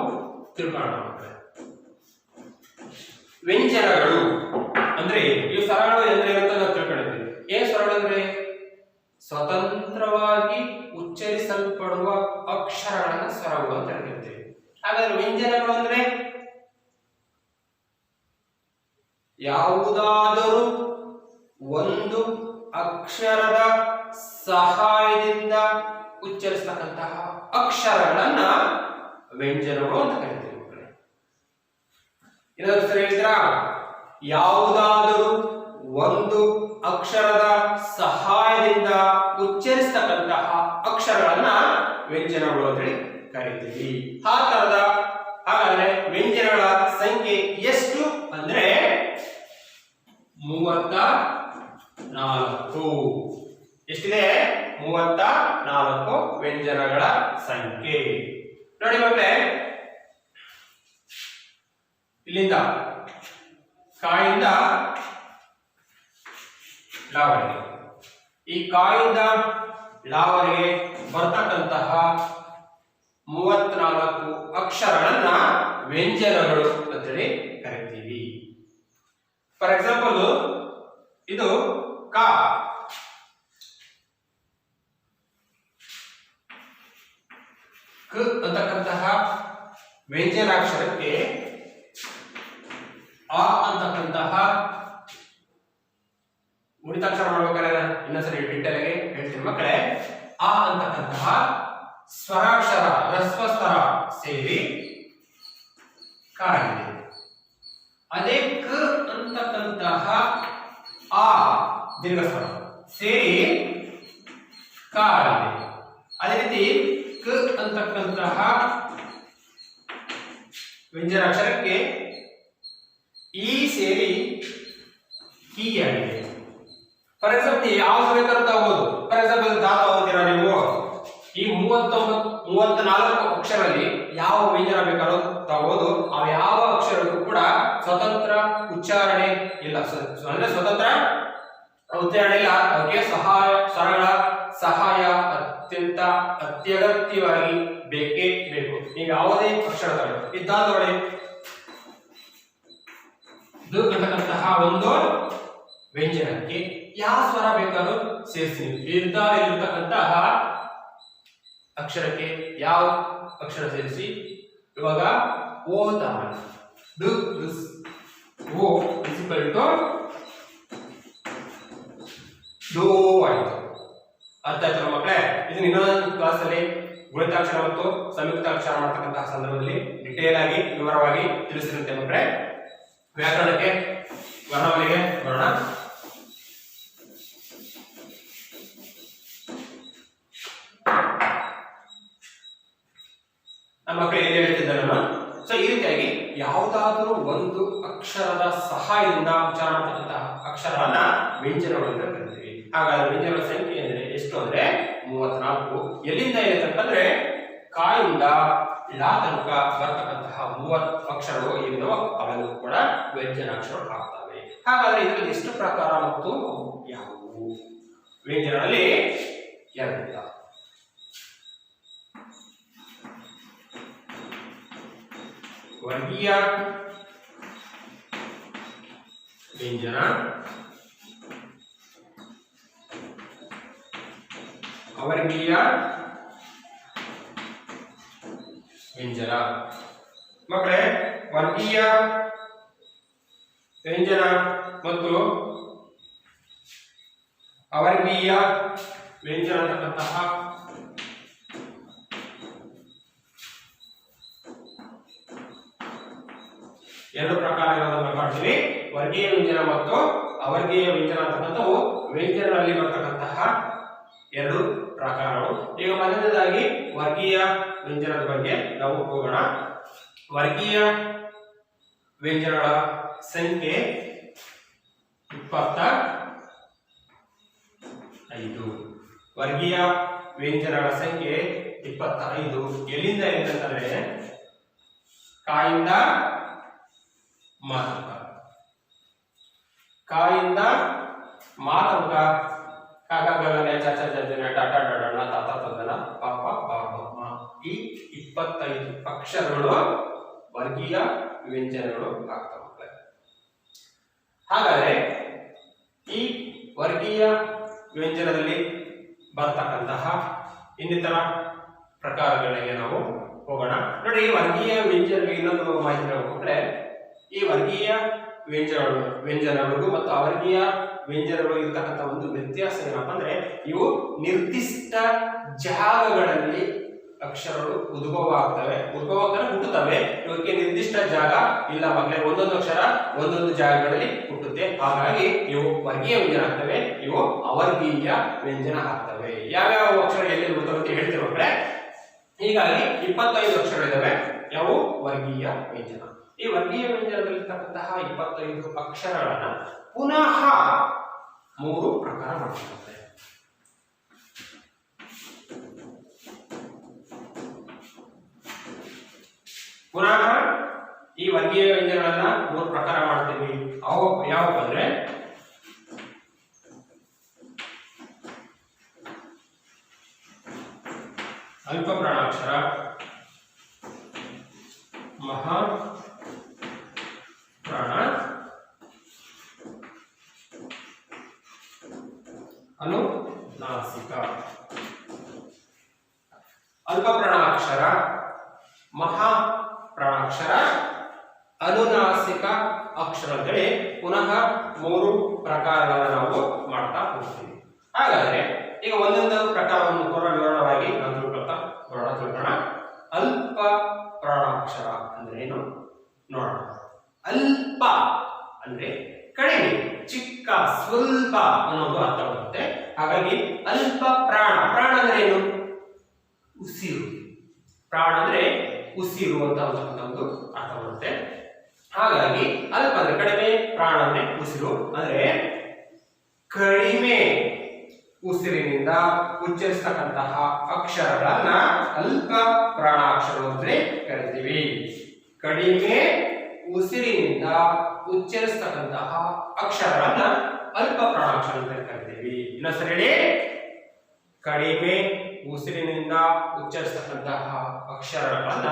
ತಿಳ್ಕೋಣ. ವ್ಯಂಜನಗಳು ಅಂದ್ರೆ ಈ ಸ್ವರಗಳು ಎಂದ್ರೇನಂತ ನಾವು ತಿಳ್ಕೊಂಡಿದ್ದೀವಿ. ಏನ್ ಸ್ವರಗಳು ಅಂದ್ರೆ ಸ್ವತಂತ್ರವಾಗಿ ಉಚ್ಚರಿಸಲ್ಪಡುವ ಅಕ್ಷರಗಳನ್ನ ಸ್ವರಗಳು ಅಂತ ಹೇಳ್ತೀವಿ. ಹಾಗಾದ್ರೆ ವ್ಯಂಜನಗಳು ಅಂದ್ರೆ ಯಾವುದಾದರೂ ಒಂದು ಅಕ್ಷರದ ಸಹಾಯದಿಂದ ಉಚ್ಚರಿಸತಕ್ಕಂತಹ ಅಕ್ಷರಗಳನ್ನ ವ್ಯಂಜನಗಳು ಅಂತ ಕರಿತೀವಿ. ಇನ್ನೊಂದು ಹೇಳ್ತೀರಾ? ಯಾವುದಾದರೂ ಒಂದು ಅಕ್ಷರದ ಸಹಾಯದಿಂದ ಉಚ್ಚರಿಸತಕ್ಕಂತಹ ಅಕ್ಷರಗಳನ್ನ ವ್ಯಂಜನಗಳು ಅಂತ ಹೇಳಿ ಕರಿತೀವಿ. ಆ ತರದ ಹಾಗಾದ್ರೆ ವ್ಯಂಜನಗಳ ಸಂಖ್ಯೆ ಎಷ್ಟು ಅಂದ್ರೆ 34. ಎಷ್ಟಿದೆ? 34 ವ್ಯಂಜನಗಳ ಸಂಖ್ಯೆ. ನೋಡಿ ಮಕ್ಕಳೇ, ಇಲ್ಲಿಂದ ಕಾಯಿಂದ ಲಾವರೆಗೆ, ಈ ಕಾಯಿಂದ ಲಾವರೆಗೆ ಬರ್ತಕ್ಕಂತಹ 34 ಅಕ್ಷರಗಳನ್ನ ವ್ಯಂಜನಗಳು ಅಂತೇಳಿ ಕರಿತೀವಿ. ಫಾರ್ ಎಕ್ಸಾಂಪಲ್ ಇದು ಕ. ಕ ಅಂತಕ್ಕಂತಹ ವ್ಯಂಜನಾಕ್ಷರಕ್ಕೆ ಅ ಅಂತಕ್ಕಂತಹ ಉಳಿತಾಕ್ಷರ ಮಾಡ್ಬೇಕಾದ್ರೆ ಇನ್ನೊಂದ್ಸರಿ ಡೀಟೇಲ್ ಆಗಿ ಹೇಳ್ತೀನಿ ಮಕ್ಕಳೇ. ಆ ಅಂತಕ್ಕಂತಹ ಸ್ವರಾಕ್ಷರ ಹ್ರಸ್ವ ಸ್ವರ ಸೇರಿ ಕಾಗಿದೆ. ಅದೇ ಕ ಅಂತಕ್ಕಂತಹ ಆ ದೀರ್ಘ ಸ್ವರ ಸೇರಿ ಕಾಗಿದೆ. ಅದೇ ರೀತಿ ಕ ಅಂತಕ್ಕಂತಹ ವ್ಯಂಜನಾಕ್ಷರಕ್ಕೆ ಈ ಸೇರಿ ಕೀ ಆಗಿದೆ. ಫಾರ್ ಎಕ್ಸಾಂಪಲ್ ಯಾವ್ದು ಬೇಕಾದ್ರೂ ತಗೋಬಹುದು. ಫಾರ್ ಎಕ್ಸಾಂಪಲ್ ದಾ ತಗೋತೀರಾ ನೀವು, ಈ 34 ಅಕ್ಷರದಲ್ಲಿ ಯಾವ ವ್ಯಂಜನ ಬೇಕಾದ್ರೂ ತಗೋಬಹುದು. ಆ ಯಾವ ಅಕ್ಷರಕ್ಕೂ ಕೂಡ ಸ್ವತಂತ್ರ ಉಚ್ಚಾರಣೆ ಇಲ್ಲ, ಅಂದ್ರೆ ಸ್ವತಂತ್ರ ಉಚ್ಚಾರಣೆ ಇಲ್ಲ. ಅದಕ್ಕೆ ಸ್ವರಗಳ ಸಹಾಯ ಅತ್ಯಗತ್ಯವಾಗಿ ಬೇಕೇ ಬೇಕು. ನೀವು ಯಾವುದೇ ಅಕ್ಷರ ತಗೊಳ್ಳಿ, ಇದ್ದ ತಗೊಳ್ಳಿ, ದು ಅಂತಕ್ಕಂತಹ ಒಂದು ವ್ಯಂಜನಕ್ಕೆ ಯಾವ ಸ್ವರ ಬೇಕಾದ್ರೂ ಸೇರಿಸ್ತೀನಿ. ಇರ್ತಕ್ಕಂತಹ ಅಕ್ಷರಕ್ಕೆ ಯಾವ ಅಕ್ಷರ ಸೇರಿಸಿ. ಇವಾಗ ಓ ತಗೊಳ್ಳಿ, ದು ಓ ಇಕ್ವಲ್ ಟು ದೋ ಆಯ್ತು. ಅರ್ಥ ಆಯ್ತಲ್ಲ ಮಕ್ಕಳೇ? ಇದನ್ನ ಇನ್ನೊಂದು ಕ್ಲಾಸ್ ಅಲ್ಲಿ ಗುಣಿತಾಕ್ಷರ ಮತ್ತು ಸಂಯುಕ್ತಾಕ್ಷರ ಮಾಡ್ತಕ್ಕಂತಹ ಸಂದರ್ಭದಲ್ಲಿ ಡಿಟೇಲ್ ಆಗಿ ವಿವರವಾಗಿ ತಿಳಿಸಿರುತ್ತೆ ಮಕ್ಕಳೇ. ವ್ಯಾಕರಣಕ್ಕೆ ವರ್ಣಮಾಲೆಗೆ ಬರೋಣ. ನಮ್ಮ ಮಕ್ಕಳು ಏನು ಹೇಳ್ತಿದ್ದಾರೆ ನಾನು. ಸೊ ಈ ರೀತಿಯಾಗಿ ಯಾವುದಾದರೂ ಒಂದು ಅಕ್ಷರದ ಸಹಾಯದಿಂದ ಉಚ್ಚಾರ ಮಾಡ್ತಕ್ಕಂತಹ ಅಕ್ಷರವನ್ನ ವ್ಯಂಜನಗಳು ಅಂತ ಕರಿತೀವಿ. ಹಾಗಾದ್ರೆ ವ್ಯಂಜನಗಳ ಸಂಖ್ಯೆ ಅಂದ್ರೆ ಎಷ್ಟು ಅಂದ್ರೆ 34. ಎಲ್ಲಿಂದ ಏನಂತಂದ್ರೆ ಕಾಯಿಂದ ಲಾ ತನಕ ಬರ್ತಕ್ಕಂತಹ 30 ಅಕ್ಷರಗಳು ಏನಿದಾವೋ ಅವೆಲ್ಲವೂ ಕೂಡ ವ್ಯಂಜನಾಕ್ಷರಗಳು ಆಗ್ತವೆ. ಹಾಗಾದ್ರೆ ಇದರಲ್ಲಿ ಎಷ್ಟು ಪ್ರಕಾರ ಮತ್ತು ಯಾವುವು? ವ್ಯಂಜನಗಳಲ್ಲಿ 2 ವರ್ಗೀಯ ವ್ಯಂಜನ, ಅವರ್ಗೀಯ ವ್ಯಂಜನ. ಮಕ್ಕಳೇ, ವರ್ಗೀಯ ವ್ಯಂಜನ ಮತ್ತು ಅವರ್ಗೀಯ ವ್ಯಂಜನ ಅಂತಕ್ಕಂತಹ ಎರಡು ಪ್ರಕಾರಗಳನ್ನು ಕಾಣ್ತೀವಿ. ವರ್ಗೀಯ ವ್ಯಂಜನ ಮತ್ತು ಅವರ್ಗೀಯ ವ್ಯಂಜನ ಅಂತಕ್ಕಂಥವು ವ್ಯಂಜನಗಳಲ್ಲಿ ಬರ್ತಕ್ಕಂತಹ 2 ಪ್ರಕಾರಗಳು. ಈಗ ಮೊದಲನೇದಾಗಿ ವರ್ಗೀಯ ವ್ಯಂಜನದ ಬಗ್ಗೆ ನಾವು ಹೋಗೋಣ. ವರ್ಗೀಯ ವ್ಯಂಜನಗಳ ಸಂಖ್ಯೆ 25. ವರ್ಗೀಯ ವ್ಯಂಜನಗಳ ಸಂಖ್ಯೆ 25. ಎಲ್ಲಿಂದ ಅಂತಂದ್ರೆ ಕಾಯಿಂದ ಮಾತೃಕ, ಕಾಯಿಂದ ಮಾತೃಕ, ಕಾಗಗಗನೆ ಚ ಚ ಜನ ಟಾಟ ಡಡಣ ತಾತ ತದನ ಪಾಪ ಬಾಬ. ಈ 25 ಅಕ್ಷರಗಳು ವರ್ಗೀಯ ವ್ಯಂಜನಗಳು ಆಗ್ತವೆ. ಹಾಗಾದ್ರೆ ಈ ವರ್ಗೀಯ ವ್ಯಂಜನದಲ್ಲಿ ಬರ್ತಕ್ಕಂತಹ ಇನ್ನಿತರ ಪ್ರಕಾರಗಳಿಗೆ ನಾವು ಹೋಗೋಣ. ನೋಡಿ, ವರ್ಗೀಯ ವ್ಯಂಜನಗಳಿಗೆ ಇನ್ನೊಂದು ಮಾಹಿತಿ ಹೇಳ್ಕೊಂಡ್ರೆ, ಈ ವರ್ಗೀಯ ವ್ಯಂಜನಗಳಿಗೂ ಮತ್ತು ಅವರ್ಗೀಯ ವ್ಯಂಜನಗಳು ಇರತಕ್ಕಂಥ ಒಂದು ವ್ಯತ್ಯಾಸ ಏನಪ್ಪ ಅಂದ್ರೆ, ಇವು ನಿರ್ದಿಷ್ಟ ಜಾಗಗಳಲ್ಲಿ ಅಕ್ಷರಗಳು ಉದ್ಭವ ಆಗ್ತವೆ, ಹುಟ್ಟುತ್ತವೆ. ಇವಕ್ಕೆ ನಿರ್ದಿಷ್ಟ ಜಾಗ ಇಲ್ಲ ಮಕ್ಕಳೇ. ಒಂದೊಂದು ಅಕ್ಷರ ಒಂದೊಂದು ಜಾಗಗಳಲ್ಲಿ ಹುಟ್ಟುತ್ತೆ. ಹಾಗಾಗಿ ಇವು ವರ್ಗೀಯ ವ್ಯಂಜನ ಆಗ್ತವೆ, ಇವು ಅವರ್ಗೀಯ ವ್ಯಂಜನ ಆಗ್ತವೆ. ಯಾವ್ಯಾವ ಅಕ್ಷರ ಎಲ್ಲಿ ಹುಟ್ಟುತ್ತವೆ ಅಂತ ಹೇಳ್ತೀವಿ ಮಕ್ಕಳೇ. ಹೀಗಾಗಿ 25 ಅಕ್ಷರಗಳಿದ್ದಾವೆ, ಯಾವು ವರ್ಗೀಯ ವ್ಯಂಜನ. ಈ ವರ್ಗೀಯ ವ್ಯಂಜನದಲ್ಲಿರ್ತಕ್ಕಂತಹ 25 ಅಕ್ಷರಗಳನ್ನ ಪುನಃ 3 ಪ್ರಕಾರ ಮಾಡಲಾಗುತ್ತೆ. ಪುನಃ ಈ ವರ್ಗೀಯ ವ್ಯಂಜನಗಳನ್ನ 3 ಪ್ರಕಾರ ಮಾಡ್ತೀವಿ. ಅವು ಯಾವಪ್ಪ ಅಂದ್ರೆ, ಅಲ್ಪ ಪ್ರಾಣಾಕ್ಷರ, ಮಹಾ ಪ್ರಾಣ, ಅನುನಾಸಿಕ. ಅಲ್ಪ ಪ್ರಾಣಾಕ್ಷರ, ಮಹಾ ಪ್ರಾಣ ಪ್ರಾಣ ಅಂದ್ರೆ ಉಸಿರು ಅಂತ ಒಂದು ಅರ್ಥ ಬರುತ್ತೆ. ಹಾಗಾಗಿ ಅಲ್ಪ ಅಂದ್ರೆ ಕಡಿಮೆ, ಪ್ರಾಣ ಅಂದ್ರೆ ಉಸಿರು. ಅಂದ್ರೆ ಕಡಿಮೆ ಉಸಿರಿನಿಂದ ಉಚ್ಚರಿಸತಕ್ಕಂತಹ ಅಕ್ಷರಗಳನ್ನ ಅಲ್ಪ ಪ್ರಾಣಾಕ್ಷರ ಅಂತ ಕರಿತೀವಿ. ಕಡಿಮೆ ಉಸಿರಿನಿಂದ ಉಚ್ಚರಿಸತಕ್ಕಂತಹ ಅಕ್ಷರಗಳನ್ನ ಅಲ್ಪ ಪ್ರಾಣಾಕ್ಷರ ಅಂತ ಕರಿತೀವಿ. ಇನ್ನೊಂದ್ಸರಿ ಹೇಳಿ, ಕಡಿಮೆ ಉಸಿರಿನಿಂದ ಉಚ್ಚರಿಸತಕ್ಕಂತಹ ಅಕ್ಷರಗಳನ್ನ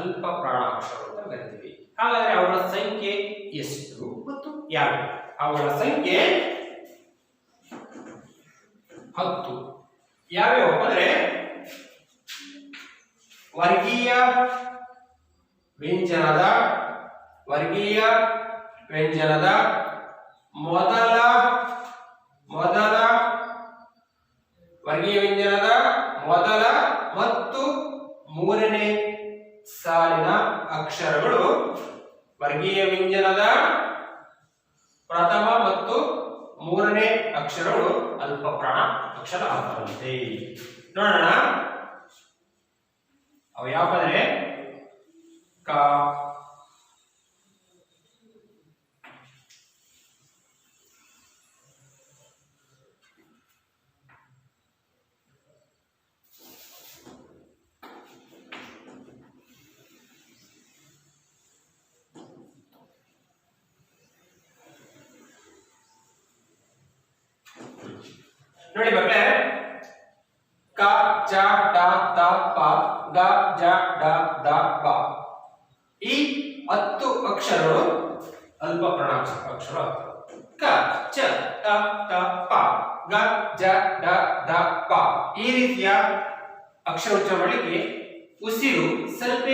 ಅಲ್ಪ ಪ್ರಾಣಾಕ್ಷರ ಅಂತ ಕರಿತೀವಿ. ಹಾಗಾದ್ರೆ ಅವುಗಳ ಸಂಖ್ಯೆ ಎಷ್ಟು ಮತ್ತು ಯಾರು? ಅವುಗಳ ಸಂಖ್ಯೆ 10. ಯಾವ್ಯಾವ ಅಂದ್ರೆ ವರ್ಗೀಯ ವ್ಯಂಜನದ ಮೊದಲ ವರ್ಗೀಯ ವ್ಯಂಜನದ ಮೊದಲ ಮತ್ತು ಮೂರನೇ ಸಾಲಿನ ಅಕ್ಷರಗಳು ವರ್ಗೀಯ ವ್ಯಂಜನದ ಪ್ರಥಮ ಮತ್ತು ಮೂರನೇ ಅಕ್ಷರಗಳು ಅಲ್ಪ ಪ್ರಾಣ ಅಕ್ಷರ ಆಗ್ತವಂತೆ. ನೋಡೋಣ ಅವು ಯಾವಂದ್ರೆ ಕ, ನೋಡಿ ಮಕ್ಕಳೇ, ಕ ಚ ಟ ತ ಪ ಗ ಜ ಡ ದ ಪ ಈ 10 ಅಕ್ಷರಗಳು ಅಲ್ಪ ಪ್ರಾಣಾಕ್ಷರ ಆಗ್ತವೆ. ಕ ಚ ಟ ತ ಪ ಗ ಜ ಡ ದ ಪ ಈ ರೀತಿಯ ಅಕ್ಷರ ಉಚ್ಚಾರ ಮಾಡಲಿಕ್ಕೆ ಉಸಿರು ಸ್ವಲ್ಪ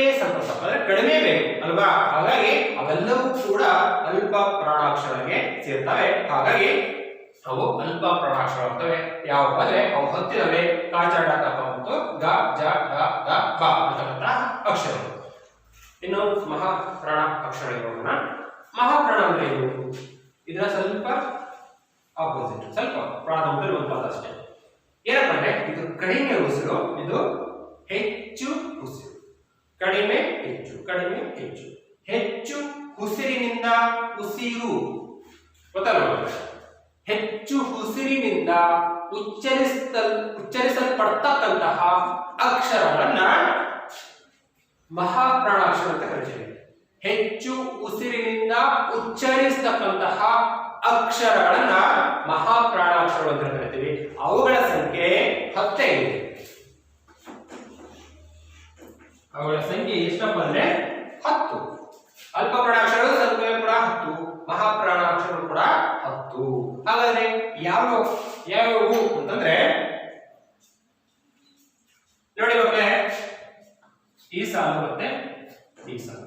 ಅಂದ್ರೆ ಕಡಿಮೆ ಬೇಕು ಅಲ್ವಾ? ಹಾಗಾಗಿ ಅವೆಲ್ಲವೂ ಕೂಡ ಅಲ್ಪ ಪ್ರಾಣಾಕ್ಷರಕ್ಕೆ ಸೇರ್ತವೆ. ಹಾಗಾಗಿ ಅವು ಅಲ್ಪ ಪ್ರಾಣಾಕ್ಷರ ಆಗ್ತವೆ. ಯಾವಪ್ಪ ಅಂದ್ರೆ ಅವು ಹತ್ತಿರವೇ ಕ ಚ ಡ ತ ಪ ಮತ್ತು ಗ ಜ ಡ ದ ಪ ಅಂತಕ್ಕಂಥ ಅಕ್ಷರಗಳು. ಇನ್ನು ಮಹಾಪ್ರಾಣ ಅಕ್ಷರಗಳಿಗೆ ಹೋಗೋಣ. ಮಹಾಪ್ರಾಣ ಅಂದ್ರೆ ಏನು? ಇದರ ಸ್ವಲ್ಪ ಆಪೋಸಿಟ್, ಸ್ವಲ್ಪ ಪ್ರಾರಂಭದಲ್ಲಿ ಒಂದು ಪದ ಅಷ್ಟೇ. ಏನಪ್ಪ ಅಂದ್ರೆ ಇದು ಕಡಿಮೆ ಉಸಿರು, ಇದು ಹೆಚ್ಚು ಉಸಿರು. ಕಡಿಮೆ ಹೆಚ್ಚು, ಕಡಿಮೆ ಹೆಚ್ಚು. ಹೆಚ್ಚು ಉಸಿರಿನಿಂದ ಉಸಿರು ಗೊತ್ತಲ್ಲ? ಹೆಚ್ಚು ಉಸಿರಿನಿಂದ ಉಚ್ಚರಿಸಲ್ಪಡ್ತಕ್ಕಂತಹ ಅಕ್ಷರಗಳನ್ನ ಮಹಾಪ್ರಾಣಾಕ್ಷರ ಅಂತ ಕರೀತೀವಿ. ಹೆಚ್ಚು ಉಸಿರಿನಿಂದ ಉಚ್ಚರಿಸತಕ್ಕಂತಹ ಅಕ್ಷರಗಳನ್ನ ಮಹಾಪ್ರಾಣಾಕ್ಷರಗಳು ಅಂತ ಕರಿತೀವಿ. ಅವುಗಳ ಸಂಖ್ಯೆ 15. ಅವುಗಳ ಸಂಖ್ಯೆ ಎಷ್ಟಪ್ಪ ಅಂದ್ರೆ 10. ಅಲ್ಪ ಪ್ರಾಣಾಕ್ಷರಗಳು ಸಂಖ್ಯೆ ಕೂಡ 10, ಮಹಾಪ್ರಾಣಾಕ್ಷರಗಳು ಕೂಡ 10. ಹಾಗಾದ್ರೆ ಯಾವ್ಯಾವು ಅಂತಂದ್ರೆ ನೋಡಿ ಮಕ್ಕಳೇ, ಈ ಸಾಲು ಮತ್ತೆ ಈ ಸಾಲು.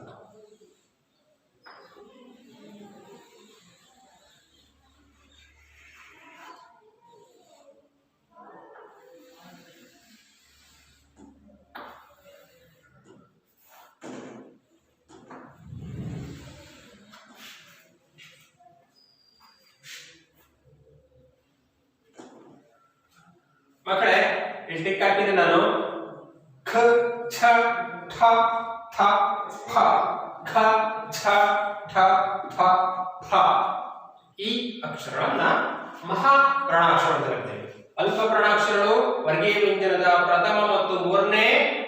ಮಕ್ಕಳೇ ಇಲ್ಲಿ ಟಿಕ್ ಹಾಕಿದೆ ನಾನು. ಖ ಛ ಠ ಥ ಫ ಘ ಛ ಠ ಫ ಫ ಈ ಅಕ್ಷರಗಳನ್ನ ಮಹಾಪ್ರಾಣಾಕ್ಷರ ಅಂತ ಕರೀತೇವೆ. ಅಲ್ಪ ಪ್ರಾಣಾಕ್ಷರಗಳು ವರ್ಗೀಯ ವ್ಯಂಜನದ ಪ್ರಥಮ ಮತ್ತು ಮೂರನೇ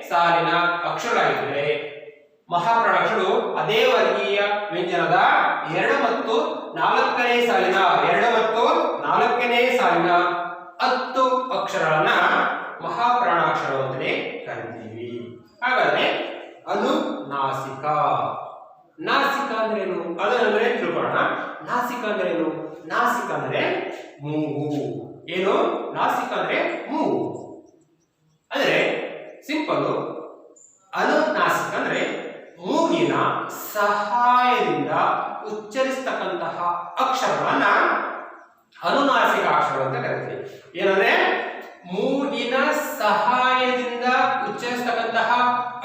ಸಾಲಿನ ಅಕ್ಷರಗಳಾಗಿದ್ದರೆ, ಮಹಾಪ್ರಾಣಾಕ್ಷರಗಳು ಅದೇ ವರ್ಗೀಯ ವ್ಯಂಜನದ 2 ಮತ್ತು 4ನೇ ಸಾಲಿನ 10 ಅಕ್ಷರಗಳನ್ನ ಮಹಾಪ್ರಾಣಾಕ್ಷರ ಅಂತಲೇ ಕರಿತೀವಿ. ಹಾಗಾದ್ರೆ ಅನುನಾಸಿಕ. ನಾಸಿಕ ಅಂದ್ರೆ ಏನು ಅದನ್ನೇ ತಿಳ್ಕೊಳ್ಳೋಣ. ನಾಸಿಕ ಅಂದ್ರೆ ಏನು? ನಾಸಿಕ ಅಂದ್ರೆ ಮೂಗು. ಏನು? ನಾಸಿಕ ಅಂದ್ರೆ ಮೂಗು. ಅಂದ್ರೆ ಸಿಂಪಲ್. ಅನುನಾಸಿಕ ಅಂದ್ರೆ ಮೂಗಿನ ಸಹಾಯದಿಂದ ಉಚ್ಚರಿಸತಕ್ಕಂತಹ ಅಕ್ಷರಗಳನ್ನ ಅನುನಾಸಿಕ ಅಕ್ಷರ ಅಂತ ಕರಿತೀವಿ. ಏನಂದ್ರೆ ಮೂಗಿನ ಸಹಾಯದಿಂದ ಉಚ್ಚರಿಸತಕ್ಕಂತಹ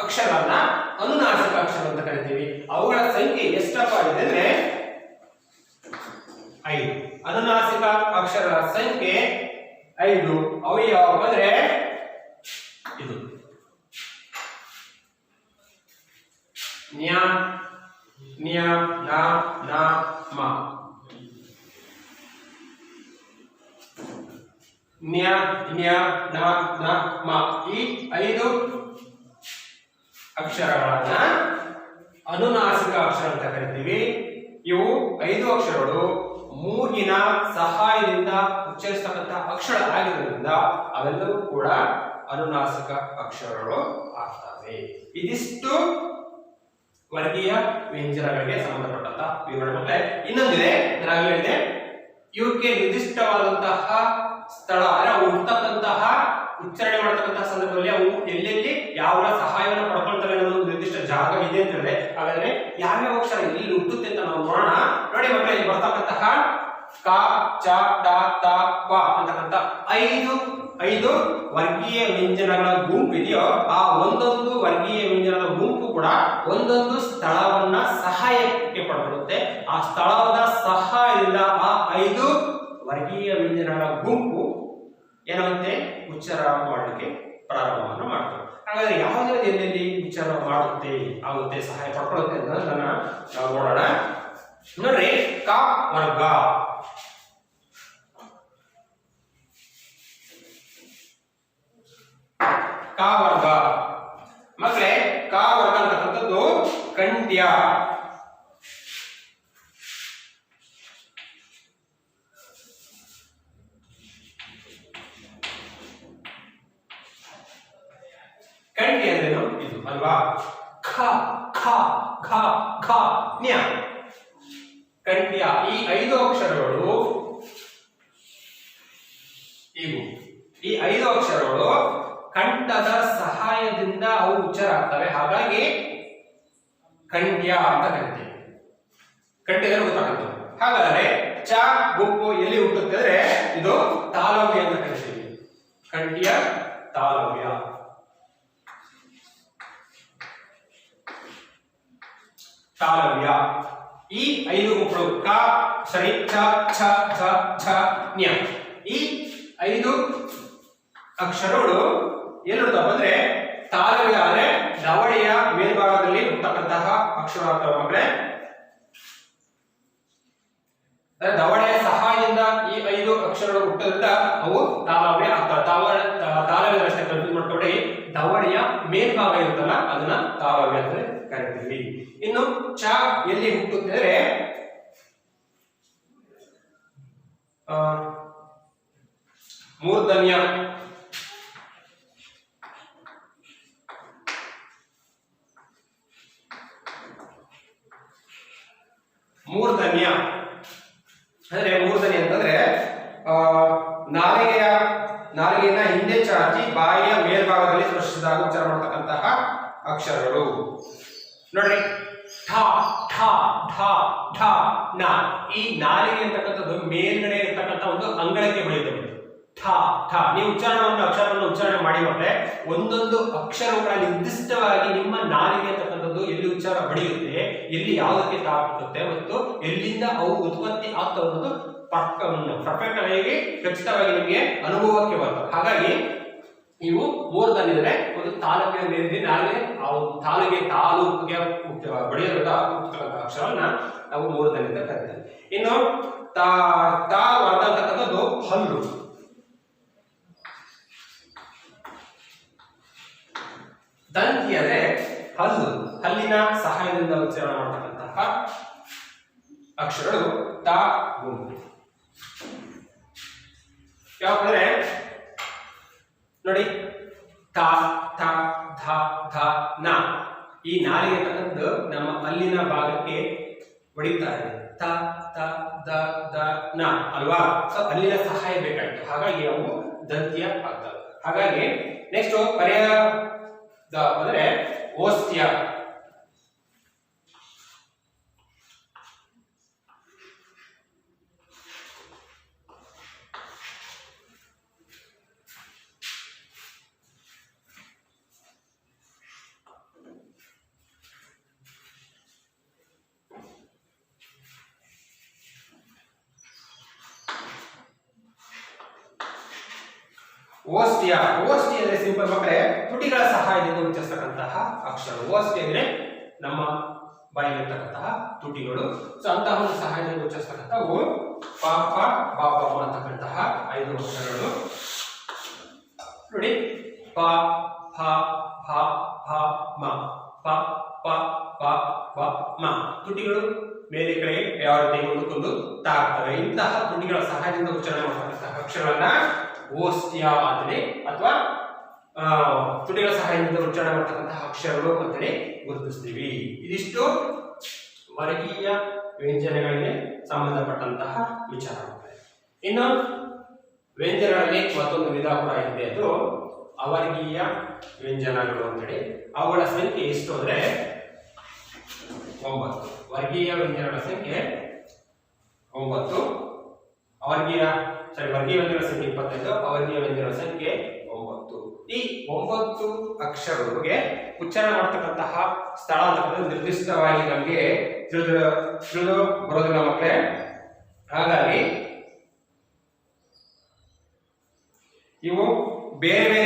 ಅಕ್ಷರಗಳನ್ನ ಅನುನಾಸಿಕ ಅಕ್ಷರ ಅಂತ ಕರಿತೀವಿ. ಅವುಗಳ ಸಂಖ್ಯೆ ಎಷ್ಟಪ್ಪ ಇದೆ ಅಂದ್ರೆ 5. ಅನುನಾಸಿಕ ಅಕ್ಷರಗಳ ಸಂಖ್ಯೆ 5. ಅವು ಯಾವಪ್ಪ ಅಂದ್ರೆ ಇದು ನ್ಯ ನ್ಯ ನ ನ ಮ ನ್ಯ ನ್ಯ ನ ನ ಮ ಈ 5 ಅಕ್ಷರಗಳನ್ನ ಅನುನಾಸಿಕ ಅಕ್ಷರ ಅಂತ ಕರಿತೀವಿ. ಇವು 5 ಅಕ್ಷರಗಳು ಮೂಗಿನ ಸಹಾಯದಿಂದ ಉಚ್ಚರಿಸತಕ್ಕಂಥ ಅಕ್ಷರ ಆಗಿರೋದ್ರಿಂದ ಅವೆಲ್ಲವೂ ಕೂಡ ಅನುನಾಸಿಕ ಅಕ್ಷರಗಳು ಆಗ್ತವೆ. ಇದಿಷ್ಟು ವರ್ಗೀಯ ವ್ಯಂಜನಗಳಿಗೆ ಸಂಬಂಧಪಟ್ಟಂತ ವಿವರಣೆ. ಮತ್ತೆ ಇನ್ನೊಂದಿದೆ, ನಾನು ಹೇಳಿದೆ ಇವಕ್ಕೆ ನಿರ್ದಿಷ್ಟವಾದಂತಹ ಸ್ಥಳ ಅಂದ್ರೆ ಅವು ಹುಟ್ಟತಕ್ಕಂತಹ ಉಚ್ಚಾರಣೆ ಮಾಡತಕ್ಕಂತಹ ಸಂದರ್ಭದಲ್ಲಿ ಅವು ಎಲ್ಲೆಲ್ಲಿ ಯಾವ ಸಹಾಯವನ್ನು ಪಡ್ಕೊಳ್ತವೆ ಅನ್ನೋ ಒಂದು ನಿರ್ದಿಷ್ಟ ಜಾಗ ಇದೆ ಅಂತ ಹೇಳಿದ್ರೆ, ಹಾಗಾದ್ರೆ ಯಾವ್ಯಾವ ಅಕ್ಷರ ಇಲ್ಲಿ ಹುಟ್ಟುತ್ತೆ ಅಂತ ನಾವು ನೋಡೋಣ. ನೋಡಿ ಮಕ್ಕಳೇ, ಇಲ್ಲಿ ಬರ್ತಕ್ಕಂತಹ ಕ ಚ ಟ ತ ಪ ಅಂತಕ್ಕಂಥ 5 ವರ್ಗೀಯ ವ್ಯಂಜನಗಳ ಗುಂಪು ಇದೆಯೋ, ಆ ಒಂದೊಂದು ವರ್ಗೀಯ ವ್ಯಂಜನದ ಗುಂಪು ಕೂಡ ಒಂದೊಂದು ಸ್ಥಳವನ್ನ ಸಹಾಯಕ್ಕೆ ಪಡ್ಕೊಳ್ಳುತ್ತೆ. ಆ ಸ್ಥಳದ ಸಹಾಯದಿಂದ ಆ 5 ವರ್ಗೀಯ ವ್ಯಂಜನಗಳ ಗುಂಪು ಏನಾಗುತ್ತೆ, ಉಚ್ಚಾರ ಮಾಡಲಿಕ್ಕೆ ಪ್ರಾರಂಭವನ್ನು ಮಾಡ್ತವೆ. ಹಾಗಾದ್ರೆ ಯಾವುದೇ ಎಲ್ಲೆಲ್ಲಿ ಉಚ್ಚಾರ ಮಾಡುತ್ತೆ ಆಗುತ್ತೆ ಸಹಾಯ ಪಡ್ಕೊಳ್ಳುತ್ತೆ ಅನ್ನೋದನ್ನ ನಾವು ನೋಡೋಣ. ನೋಡ್ರಿ, ಕ ವರ್ಗ, ಕ ವರ್ಗ ಮಕ್ಕಳೇ, ಕ ವರ್ಗ ಅಂತಕ್ಕಂಥದ್ದು ಕಂಠ್ಯ. ಕಂಠ್ಯ ಅಂದ್ರೇನು ಇದು ಅಲ್ವಾ? ಖ ಖ ಖ ಖ ನ್ಯ ಕಂಠ್ಯ. ಈ 5 ಅಕ್ಷರಗಳು ಈ 5 ಅಕ್ಷರಗಳು ಕಂಠದ ಸಹಾಯದಿಂದ ಅವು ಉಚ್ಚಾರ ಆಗ್ತವೆ. ಹಾಗಾಗಿ ಕಂಠ್ಯ ಅಂತ ಕರಿತೀವಿ. ಕಂಠ್ಯದಲ್ಲಿ ಗೊತ್ತಾಗ್ತದೆ. ಹಾಗಾದರೆ ಚ ಗುಂಪು ಎಲ್ಲಿ ಹುಟ್ಟುತ್ತೆ ಅಂದ್ರೆ ಇದು ತಾಲವ್ಯ ಅಂತ ಕರಿತೀವಿ. ಕಂಠ್ಯ ತಾಲವ್ಯ. ತಾಲವ್ಯ. ಈ 5 ಗುಂಪುಗಳು ಕ ಸರಿ ಚ ಛ ಛ ಛ ನ್ಯ ಈ 5 ಅಕ್ಷರಗಳು ಎಲ್ಲಿರುತ್ತವೆ ಅಂದ್ರೆ ತಾಲವ್ಯ ಅಂದ್ರೆ ದವಡೆಯ ಮೇಲ್ಭಾಗದಲ್ಲಿ ಇರ್ತಕ್ಕಂತಹ ಅಕ್ಷರ ಆಗ್ತವೆ ಮಕ್ಕಳೇ. ದವಡೆಯ ಸಹಾಯದಿಂದ ಈ 5 ಅಕ್ಷರಗಳು ಹುಟ್ಟೋದ್ರಿಂದ ಅವು ತಾಲವ್ಯ ಆಗ್ತವೆ. ತಾಲವ್ಯ ಅಷ್ಟೇ ಕನ್ಫ್ಯೂಸ್ ಮಾಡ್ಕೊಬೇಡಿ, ದವಡೆಯ ಮೇಲ್ಭಾಗ ಇರುತ್ತಲ್ಲ ಅದನ್ನ ತಾಲವ್ಯ ಅಂತ ಕರಿತೀವಿ. ಇನ್ನು ಚ ಎಲ್ಲಿ ಹುಟ್ಟುತ್ತೆ ಅಂದ್ರೆ ಮೂರ್ಧನ್ಯ. ಮೂರ್ಧನ್ಯ ಅಂದ್ರೆ ಮೂರ್ಧನ್ಯ ಅಂತಂದ್ರೆ ನಾಲಿಗೆಯನ್ನ ಹಿಂದೆ ಚಾಚಿ ಬಾಯಿಯ ಮೇಲ್ಭಾಗದಲ್ಲಿ ಸ್ಪರ್ಶಿಸಿದಾಗ ಉಚ್ಚಾರ ಮಾಡತಕ್ಕಂತಹ ಅಕ್ಷರಗಳು. ನೋಡ್ರಿ, ಠ ಠ ಠ ಠ ನ ಈ ನಾಲಿಗೆ ಅಂತಕ್ಕಂಥದ್ದು ಮೇಲ್ಗಡೆ ಇರ್ತಕ್ಕಂಥ ಒಂದು ಅಂಗಳಕ್ಕೆ ಬೆಳೆಯುತ್ತದೆ. ಠ ಠ ನೀವು ಅಕ್ಷರವನ್ನು ಉಚ್ಚಾರಣೆ ಮಾಡಿ ಮಕ್ಕಳೇ, ಒಂದೊಂದು ಅಕ್ಷರಗಳ ನಿರ್ದಿಷ್ಟವಾಗಿ ನಿಮ್ಮ ನಾಲಿಗೆ ಅಂತಕ್ಕಂಥದ್ದು ಎಲ್ಲಿ ಉಚ್ಚಾರ ಬಡಿಯುತ್ತೆ, ಎಲ್ಲಿ ಯಾವುದಕ್ಕೆ ತಾಕುತ್ತೆ ಮತ್ತು ಎಲ್ಲಿಂದ ಅವು ಉತ್ಪತ್ತಿ ಆಗ್ತವೆ ಅನ್ನೋದು ಪರ್ಫೆಕ್ಟ್ ಆಗಿ ಖಚಿತವಾಗಿ ನಿಮಗೆ ಅನುಭವಕ್ಕೆ ಬರ್ತವೆ. ಹಾಗಾಗಿ ನೀವು ಮೂರ್ಧನ್ಯ ಒಂದು ತಾಲವ್ಯ ಮೇಲಿದೆ ನಾಲಿಗೆ, ಆ ತಾಲೂಕಿಗೆ ಬಡಿಯತಕ್ಕಂಥ ಅಕ್ಷರವನ್ನ ನಾವು ಮೂರ್ಧನ್ಯ ಅಂತ ಕರಿತೀವಿ. ಇನ್ನು ತಾ ವರ್ಗ ಅಂತಕ್ಕಂಥದ್ದು ಹಲ್ಲು. ದಂತಿ ಅಂದ್ರೆ ಹಲ್ಲು, ಹಲ್ಲಿನ ಸಹಾಯದಿಂದ ಉಚ್ಚಾರ ಮಾಡತಕ್ಕಂತಹ ಅಕ್ಷರಗಳು ತಾ ಗುಂಪು. ಯಾಕಂದ್ರೆ ನೋಡಿ, ತ ಥ ಧ ಧ ನ ಈ ನಾಲಿಗೆ ಅಂತಕ್ಕಂಥದ್ದು ನಮ್ಮ ಹಲ್ಲಿನ ಭಾಗಕ್ಕೆ ಹೊಡಿತಾ ಇದೆ. ತ ತ ದ ದ ನ ಅಲ್ವಾ? ಸೊ ಹಲ್ಲಿನ ಸಹಾಯ ಬೇಕಾಗಿತ್ತು, ಹಾಗಾಗಿ ಅವು ದಂತ್ಯ ಆಗ್ತವೆ. ಹಾಗಾಗಿ ನೆಕ್ಸ್ಟ್ ಪರ್ಯಾಯ ಅಂದ್ರೆ ಓಸ್ತ್ಯ. ಓಸ್ಟಿಯ ಅಂದ್ರೆ ಸಿಂಪಲ್ ಮಕ್ಕಳೇ ತುಟಿಗಳ ಸಹಾಯದಿಂದ ಉಚ್ಚರಿಸತಕ್ಕಂತಹ ಅಕ್ಷರ. ಓಸ್ಟಿ ಅಂದ್ರೆ ನಮ್ಮ ಬಾಯಿಲಿರ್ತಕ್ಕಂತಹ ತುಟಿಗಳು. ಸೊ ಅಂತಹ ಒಂದು ಸಹಾಯದಿಂದ ಉಚ್ಚರಿಸ್ತಕ್ಕಂಥವು ಪ ಪ ಬ ಪ ಮ ಅಂತಕ್ಕಂತಹ 5 ಅಕ್ಷರಗಳು ನೋಡಿ. ಪ ಫ ಫ ಫ ಮ ಪ ಪ ಪ ಪ ಮ. ತುಟಿಗಳು ಮೇಲೆ ಕಡೆ ಯಾವ ರೀತಿ ಒಂದಕ್ಕೊಂದು ತಾಗ್ತವೆ. ಇಂತಹ ತುಟಿಗಳ ಸಹಾಯದಿಂದ ಉಚ್ಚಾರಣೆ ಮಾಡತಕ್ಕಂತಹ ಅಕ್ಷರಗಳನ್ನ ಓಸ್ಟ್ಯ ಅಂತೇಳಿ ಅಥವಾ ತುಟಿಗಳ ಸಹಾಯದಿಂದ ಉಚ್ಚಾರಣೆ ಮಾಡತಕ್ಕಂತಹ ಅಕ್ಷರಗಳು ಅಂತೇಳಿ ಗುರುತಿಸ್ತೀವಿ. ಇದಿಷ್ಟು ವರ್ಗೀಯ ವ್ಯಂಜನಗಳಿಗೆ ಸಂಬಂಧಪಟ್ಟಂತಹ ವಿಚಾರವಾಗಿದೆ. ಇನ್ನು ವ್ಯಂಜನಗಳಲ್ಲಿ ಮತ್ತೊಂದು ವಿಧ ಕೂಡ ಇದೆ, ಅದು ಅವರ್ಗೀಯ ವ್ಯಂಜನಗಳು ಅಂತೇಳಿ. ಅವುಗಳ ಸಂಖ್ಯೆ ಎಷ್ಟು ಅಂದ್ರೆ 9. ವರ್ಗೀಯ ವ್ಯಂಜನಗಳ ಸಂಖ್ಯೆ 9. ವರ್ಗೀಯ ವ್ಯಂಜನಗಳ ಸಂಖ್ಯೆ 25, ಅವರ್ಗೀಯ ವ್ಯಂಜನಗಳ ಸಂಖ್ಯೆ 9. ಈ 9 ಅಕ್ಷರಗಳಿಗೆ ಉಚ್ಚಾರಣೆ ಮಾಡತಕ್ಕಂತಹ ಸ್ಥಳ ಅಂತಕ್ಕಂಥ ನಿರ್ದಿಷ್ಟವಾಗಿ ನಮಗೆ ತಿಳಿದು ಬರೋದಿಲ್ಲ ಮಕ್ಕಳೇ. ಹಾಗಾಗಿ ಇವು ಬೇರೆ ಬೇರೆ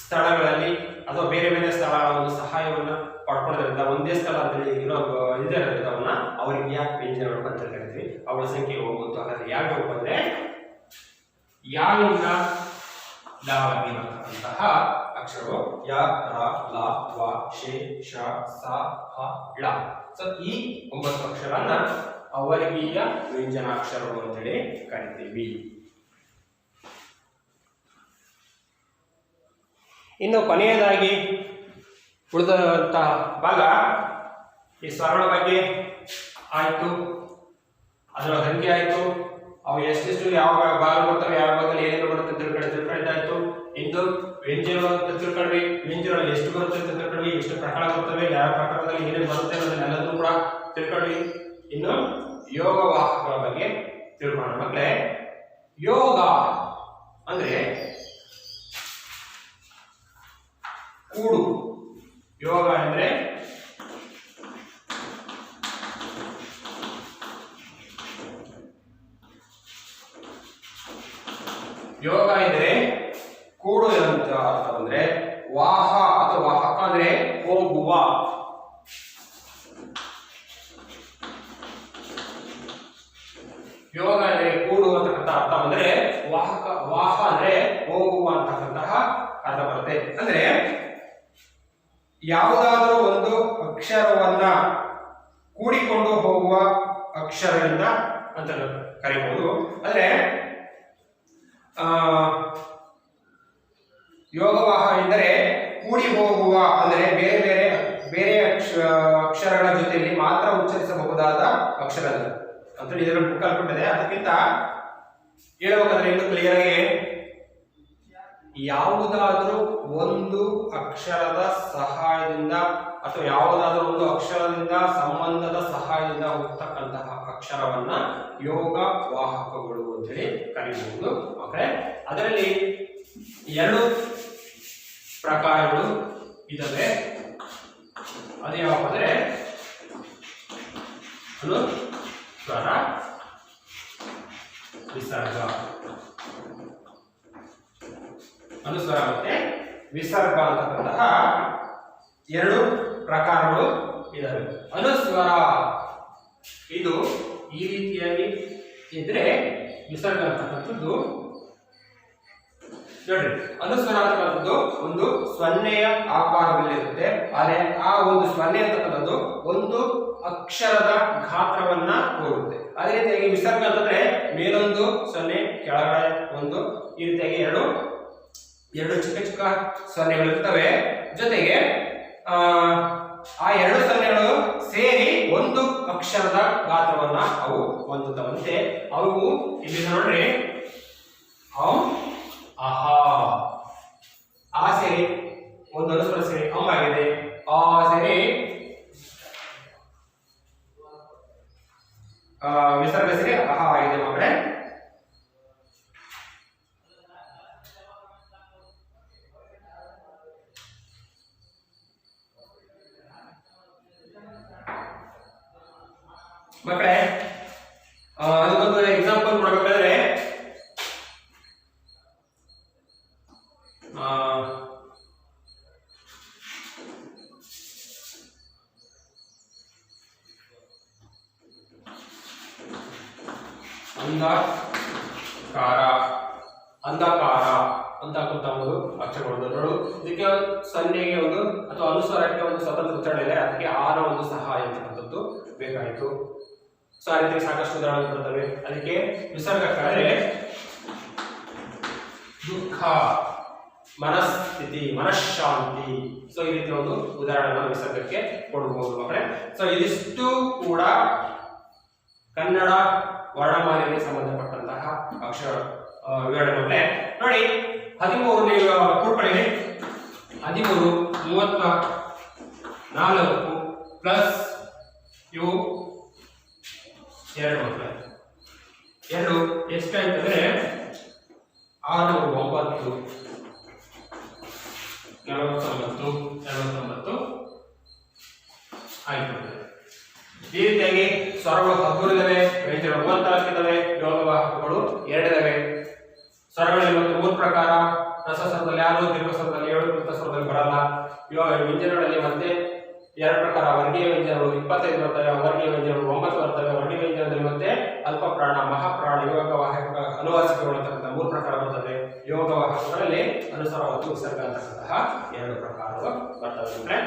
ಸ್ಥಳಗಳಲ್ಲಿ ಅಥವಾ ಬೇರೆ ಬೇರೆ ಸ್ಥಳಗಳ ಒಂದು ಸಹಾಯವನ್ನು ಪಡ್ಕೊಳ್ಳೋದ್ರಿಂದ ಒಂದೇ ಸ್ಥಳ ಅಂತೇಳಿ ಇರೋದ್ರಿಂದ ಅವನ್ನ ಅವರಿಗೆ ವ್ಯಂಜನಗಳು ಅಂತ ಕರಿತೀವಿ. ಅವಳ ಸಂಖ್ಯೆ 9. ಹಾಗಾದ್ರೆ ಯಾವ್ಯಾವ ಅಂದ್ರೆ ಯಾವಿಂದ ಲಾವಾಗಿ ಬರ್ತಕ್ಕಂತಹ ಅಕ್ಷರಗಳು ಯ ರ ಲ ವ ಶೆ ಶ ಸ ಹ ಳ. ಸೊ ಈ 9 ಅಕ್ಷರನ್ನ ಅವರ್ಗೀಯ ವ್ಯಂಜನಾಕ್ಷರಗಳು ಅಂತೇಳಿ ಕರಿತೀವಿ. ಇನ್ನು ಕೊನೆಯದಾಗಿ ಉಳಿದಂತಹ ಭಾಗ ಈ ಸ್ವರಗಳ ಬಗ್ಗೆ ಆಯ್ತು, ಅದರ ಸಂಖ್ಯೆ ಆಯ್ತು, ಅವು ಎಷ್ಟೆಷ್ಟು ಯಾವ ಭಾಗ ಬರ್ತವೆ, ಯಾವ ಭಾಗದಲ್ಲಿ ಏನೇನು ಬರುತ್ತೆ ತಿಳ್ಕೊಂಡಿದ್ದಾಯ್ತು. ಇಂದು ವ್ಯಂಜನಗಳು ಅಂತ ತಿಳ್ಕೊಂಡ್ವಿ, ವ್ಯಂಜನಗಳು ಎಷ್ಟು ಬರುತ್ತೆ ಅಂತ ತಿಳ್ಕೊಂಡ್ವಿ, ಎಷ್ಟು ಪ್ರಕಾರ ಬರ್ತವೆ, ಯಾವ ಪ್ರಕಾರದಲ್ಲಿ ಏನೇನು ಬರುತ್ತೆ ಅನ್ನೋದನ್ನೆಲ್ಲದೂ ಕೂಡ ತಿಳ್ಕೊಂಡ್ವಿ. ಇನ್ನು ಯೋಗವಾಹಕಗಳ ಬಗ್ಗೆ ತಿಳ್ಕೊಳ್ಳೋಣ ಮಕ್ಕಳೇ. ಯೋಗ ಅಂದ್ರೆ ಕೂಡು. ಯೋಗ ಅಂದ್ರೆ ಯೋಗ ಎಂದರೆ ಕೂಡು ಅಂತ ಅರ್ಥ. ಅಂದ್ರೆ ವಾಹ ಅಥವಾ ವಾಹಕ ಅಂದ್ರೆ ಹೋಗುವ. ಯೋಗ ಅಂದ್ರೆ ಕೂಡು ಅಂತಕ್ಕಂಥ ಅರ್ಥ ಬಂದ್ರೆ ವಾಹಕ, ವಾಹ ಅಂದ್ರೆ ಹೋಗುವ ಅಂತಕ್ಕಂತಹ ಅರ್ಥ ಬರುತ್ತೆ. ಅಂದ್ರೆ ಯಾವುದಾದರೂ ಒಂದು ಅಕ್ಷರವನ್ನ ಕೂಡಿಕೊಂಡು ಹೋಗುವ ಅಕ್ಷರದಿಂದ ಅಂತ ಕರೀಬಹುದು. ಅಂದ್ರೆ ಯೋಗವಾಹ ಎಂದರೆ ಕೂಡಿ ಹೋಗುವ, ಅಂದ್ರೆ ಬೇರೆ ಬೇರೆ ಬೇರೆ ಅಕ್ಷರಗಳ ಜೊತೆಯಲ್ಲಿ ಮಾತ್ರ ಉಚ್ಚರಿಸಬಹುದಾದ ಅಕ್ಷರ ಅಂತ ಇದರಲ್ಲಿ ಬುಕ್ ಹಾಕೊಂಡಿದೆ. ಅದಕ್ಕಿಂತ ಹೇಳಬೇಕಾದ್ರೆ ಇನ್ನು ಕ್ಲಿಯರ್ ಆಗಿ ಯಾವುದಾದರೂ ಒಂದು ಅಕ್ಷರದ ಸಹಾಯದಿಂದ ಅಥವಾ ಯಾವುದಾದರೂ ಒಂದು ಅಕ್ಷರದಿಂದ ಸಂಬಂಧದ ಸಹಾಯದಿಂದ ಹೋಗ್ತಕ್ಕಂತಹ ಅಕ್ಷರವನ್ನ ಯೋಗ ವಾಹಕಗಳು ಅಂತೇಳಿ ಕರೀಬಹುದು ಮಕ್ಕಳೇ. ಅದರಲ್ಲಿ 2 ಪ್ರಕಾರಗಳು ಇದಾವೆ. ಅದು ಯಾವ ಅಂದ್ರೆ ಅನುಸ್ವರ, ವಿಸರ್ಗ. ಅನುಸ್ವರ ಮತ್ತೆ ವಿಸರ್ಗ ಅಂತಕ್ಕಂತಹ 2 ಪ್ರಕಾರಗಳು ಇದಾವೆ. ಅನುಸ್ವರ ಇದು ಈ ರೀತಿಯಾಗಿ ಇದ್ರೆ, ವಿಸರ್ಗ ಅಂತಕ್ಕಂಥದ್ದು ನೋಡ್ರಿ, ಅನುಸ್ವರ ಅಂತಕ್ಕಂಥದ್ದು ಒಂದು ಸೊನ್ನೆಯ ಆಕಾರದಲ್ಲಿರುತ್ತೆ. ಆದರೆ ಆ ಒಂದು ಸೊನ್ನೆ ಅಂತಕ್ಕಂಥದ್ದು ಒಂದು ಅಕ್ಷರದ ಗಾತ್ರವನ್ನ ಹೋಗುತ್ತೆ. ಅದೇ ರೀತಿಯಾಗಿ ವಿಸರ್ಗ ಅಂತಂದ್ರೆ ಮೇಲೊಂದು ಸೊನ್ನೆ, ಕೆಳಗಡೆ ಒಂದು, ಈ ರೀತಿಯಾಗಿ ಎರಡು ಚಿಕ್ಕ ಚಿಕ್ಕ ಸೊನ್ನೆಗಳು ಇರ್ತವೆ. ಜೊತೆಗೆ ಆ 2 ಸೊನ್ನೆಗಳು ಸೇರಿ ಒಂದು ಅಕ್ಷರದ ಗಾತ್ರವನ್ನ ಅವು ಹೊಂದುತ್ತವಂತೆ. ಅವು ಇಲ್ಲಿ ನೋಡ್ರಿ, ಅಹ, ಆ ಸೇರಿ ಒಂದು ಅನುಸ್ವರ ಸೇರಿ ಅಮ್ ಆಗಿದೆ, ಆ ಸೇರಿ ವಿಸರ್ಗ ಸೇರಿ ಅಹ ಆಗಿದೆ ಮಕ್ಕಳೇ. ಮಕ್ಕಳೇ ಅದಕ್ಕೊಂದು ಎಕ್ಸಾಂಪಲ್ ಕೊಡಬೇಕಾದ್ರೆ ಅಂಧಕಾರ ಅಂಧಕಾರ ಅಂತಕ್ಕಂಥ ಒಂದು ಅಕ್ಷರಗಳು ನೋಡು. ಇದಕ್ಕೆ ಸನ್ನೆಗೆ ಒಂದು ಅಥವಾ ಅನುಸ್ವರಕ್ಕೆ ಒಂದು ಸ್ವತಂತ್ರ ಉಚ್ಚಾರಣೆ ಇದೆ, ಅದಕ್ಕೆ ಆನ ಒಂದು ಸಹಾಯ ಅಂತಕ್ಕಂಥದ್ದು ಬೇಕಾಯಿತು. ಸೊ ಆ ರೀತಿ ಸಾಕಷ್ಟು ಉದಾಹರಣೆ ಬರ್ತವೆ. ಅದಕ್ಕೆ ವಿಸರ್ಗಕ್ಕಾದ್ರೆ ದುಃಖ, ಮನಸ್ಥಿತಿ, ಮನಃಶಾಂತಿ. ಸೊ ಈ ರೀತಿ ಒಂದು ಉದಾಹರಣೆಗಳನ್ನು ವಿಸರ್ಗಕ್ಕೆ ಕೊಡಬಹುದು ಮಕ್ಕಳೇ. ಸೊ ಇದಿಷ್ಟು ಕೂಡ ಕನ್ನಡ ವರ್ಣಮಾಲೆಗೆ ಸಂಬಂಧಪಟ್ಟಂತಹ ಅಕ್ಷರ ವಿವರಣೆ. ನೋಡಿ 13 ನೀವು ಕೂಡ್ಕೊಳ್ಳಿ. 13 34 ಪ್ಲಸ್ ಇವು 2 ಮಕ್ಕಳೇ. 2 ಎಷ್ಟಾಯ್ತಂದ್ರೆ 6 9 49 ಆಯ್ತು. ಈ ರೀತಿಯಾಗಿ ಸ್ವರಗಳು 13 ಇದಾವೆ, ವ್ಯಂಜನಗಳು 34 ಇದಾವೆ, ಯೋಗವಾಹಕಗಳು 2 ಇದಾವೆ. ಸ್ವರಗಳಲ್ಲಿ ಮತ್ತು 3 ಪ್ರಕಾರ. ರಸ ಸ್ವರದಲ್ಲಿ 6, ದೀರ್ಘ ಸ್ವರದಲ್ಲಿ 7, ಕೃತ ಸ್ವರದಲ್ಲಿ ಬರಲ್ಲ. ವ್ಯಂಜನಗಳಲ್ಲಿ ಮತ್ತೆ 2 ಪ್ರಕಾರ. ವರ್ಗೀಯ ವ್ಯಂಜನಗಳು 25 ಬರ್ತವೆ, ಅವರ್ಗೀಯ ವ್ಯಂಜನಗಳು 9 ಬರ್ತವೆ. ವರ್ಗೀಯ ವ್ಯಂಜನದಲ್ಲಿ ಮತ್ತೆ ಅಲ್ಪ ಪ್ರಾಣ, ಮಹಾಪ್ರಾಣ, ಯೋಗವಾಹಕ, ಅನುವಾಸಿಕಗಳು ಅಂತಕ್ಕಂಥ 3 ಪ್ರಕಾರ ಬರ್ತವೆ. ಯೋಗವಾಹಕಗಳಲ್ಲಿ ಅನುಸ್ವರ ಮತ್ತು ವಿಸರ್ಗ ಅಂತಕ್ಕಂತಹ 2 ಪ್ರಕಾರಗಳು ಬರ್ತವೆ.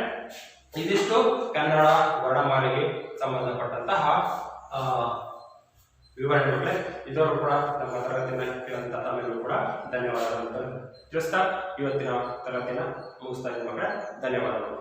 ಇದಿಷ್ಟು ಕನ್ನಡ ವರ್ಣಮಾಲೆಗೆ ಸಂಬಂಧಪಟ್ಟಂತಹ ವಿವರಣೆಗಳೇ. ಇದವರು ಕೂಡ ನಮ್ಮ ತರಗತಿಯನ್ನು ಕೇಳಿದಂತ ತಮ್ಮೆಲ್ಲರೂ ಕೂಡ ಧನ್ಯವಾದಗಳು ತಿಳಿಸ್ತಾ ಇವತ್ತಿನ ತರಗತಿನ ಮುಗಿಸ್ತಾ ಇದ್ದೀನಿ ಮಕ್ಕಳೇ. ಧನ್ಯವಾದಗಳು.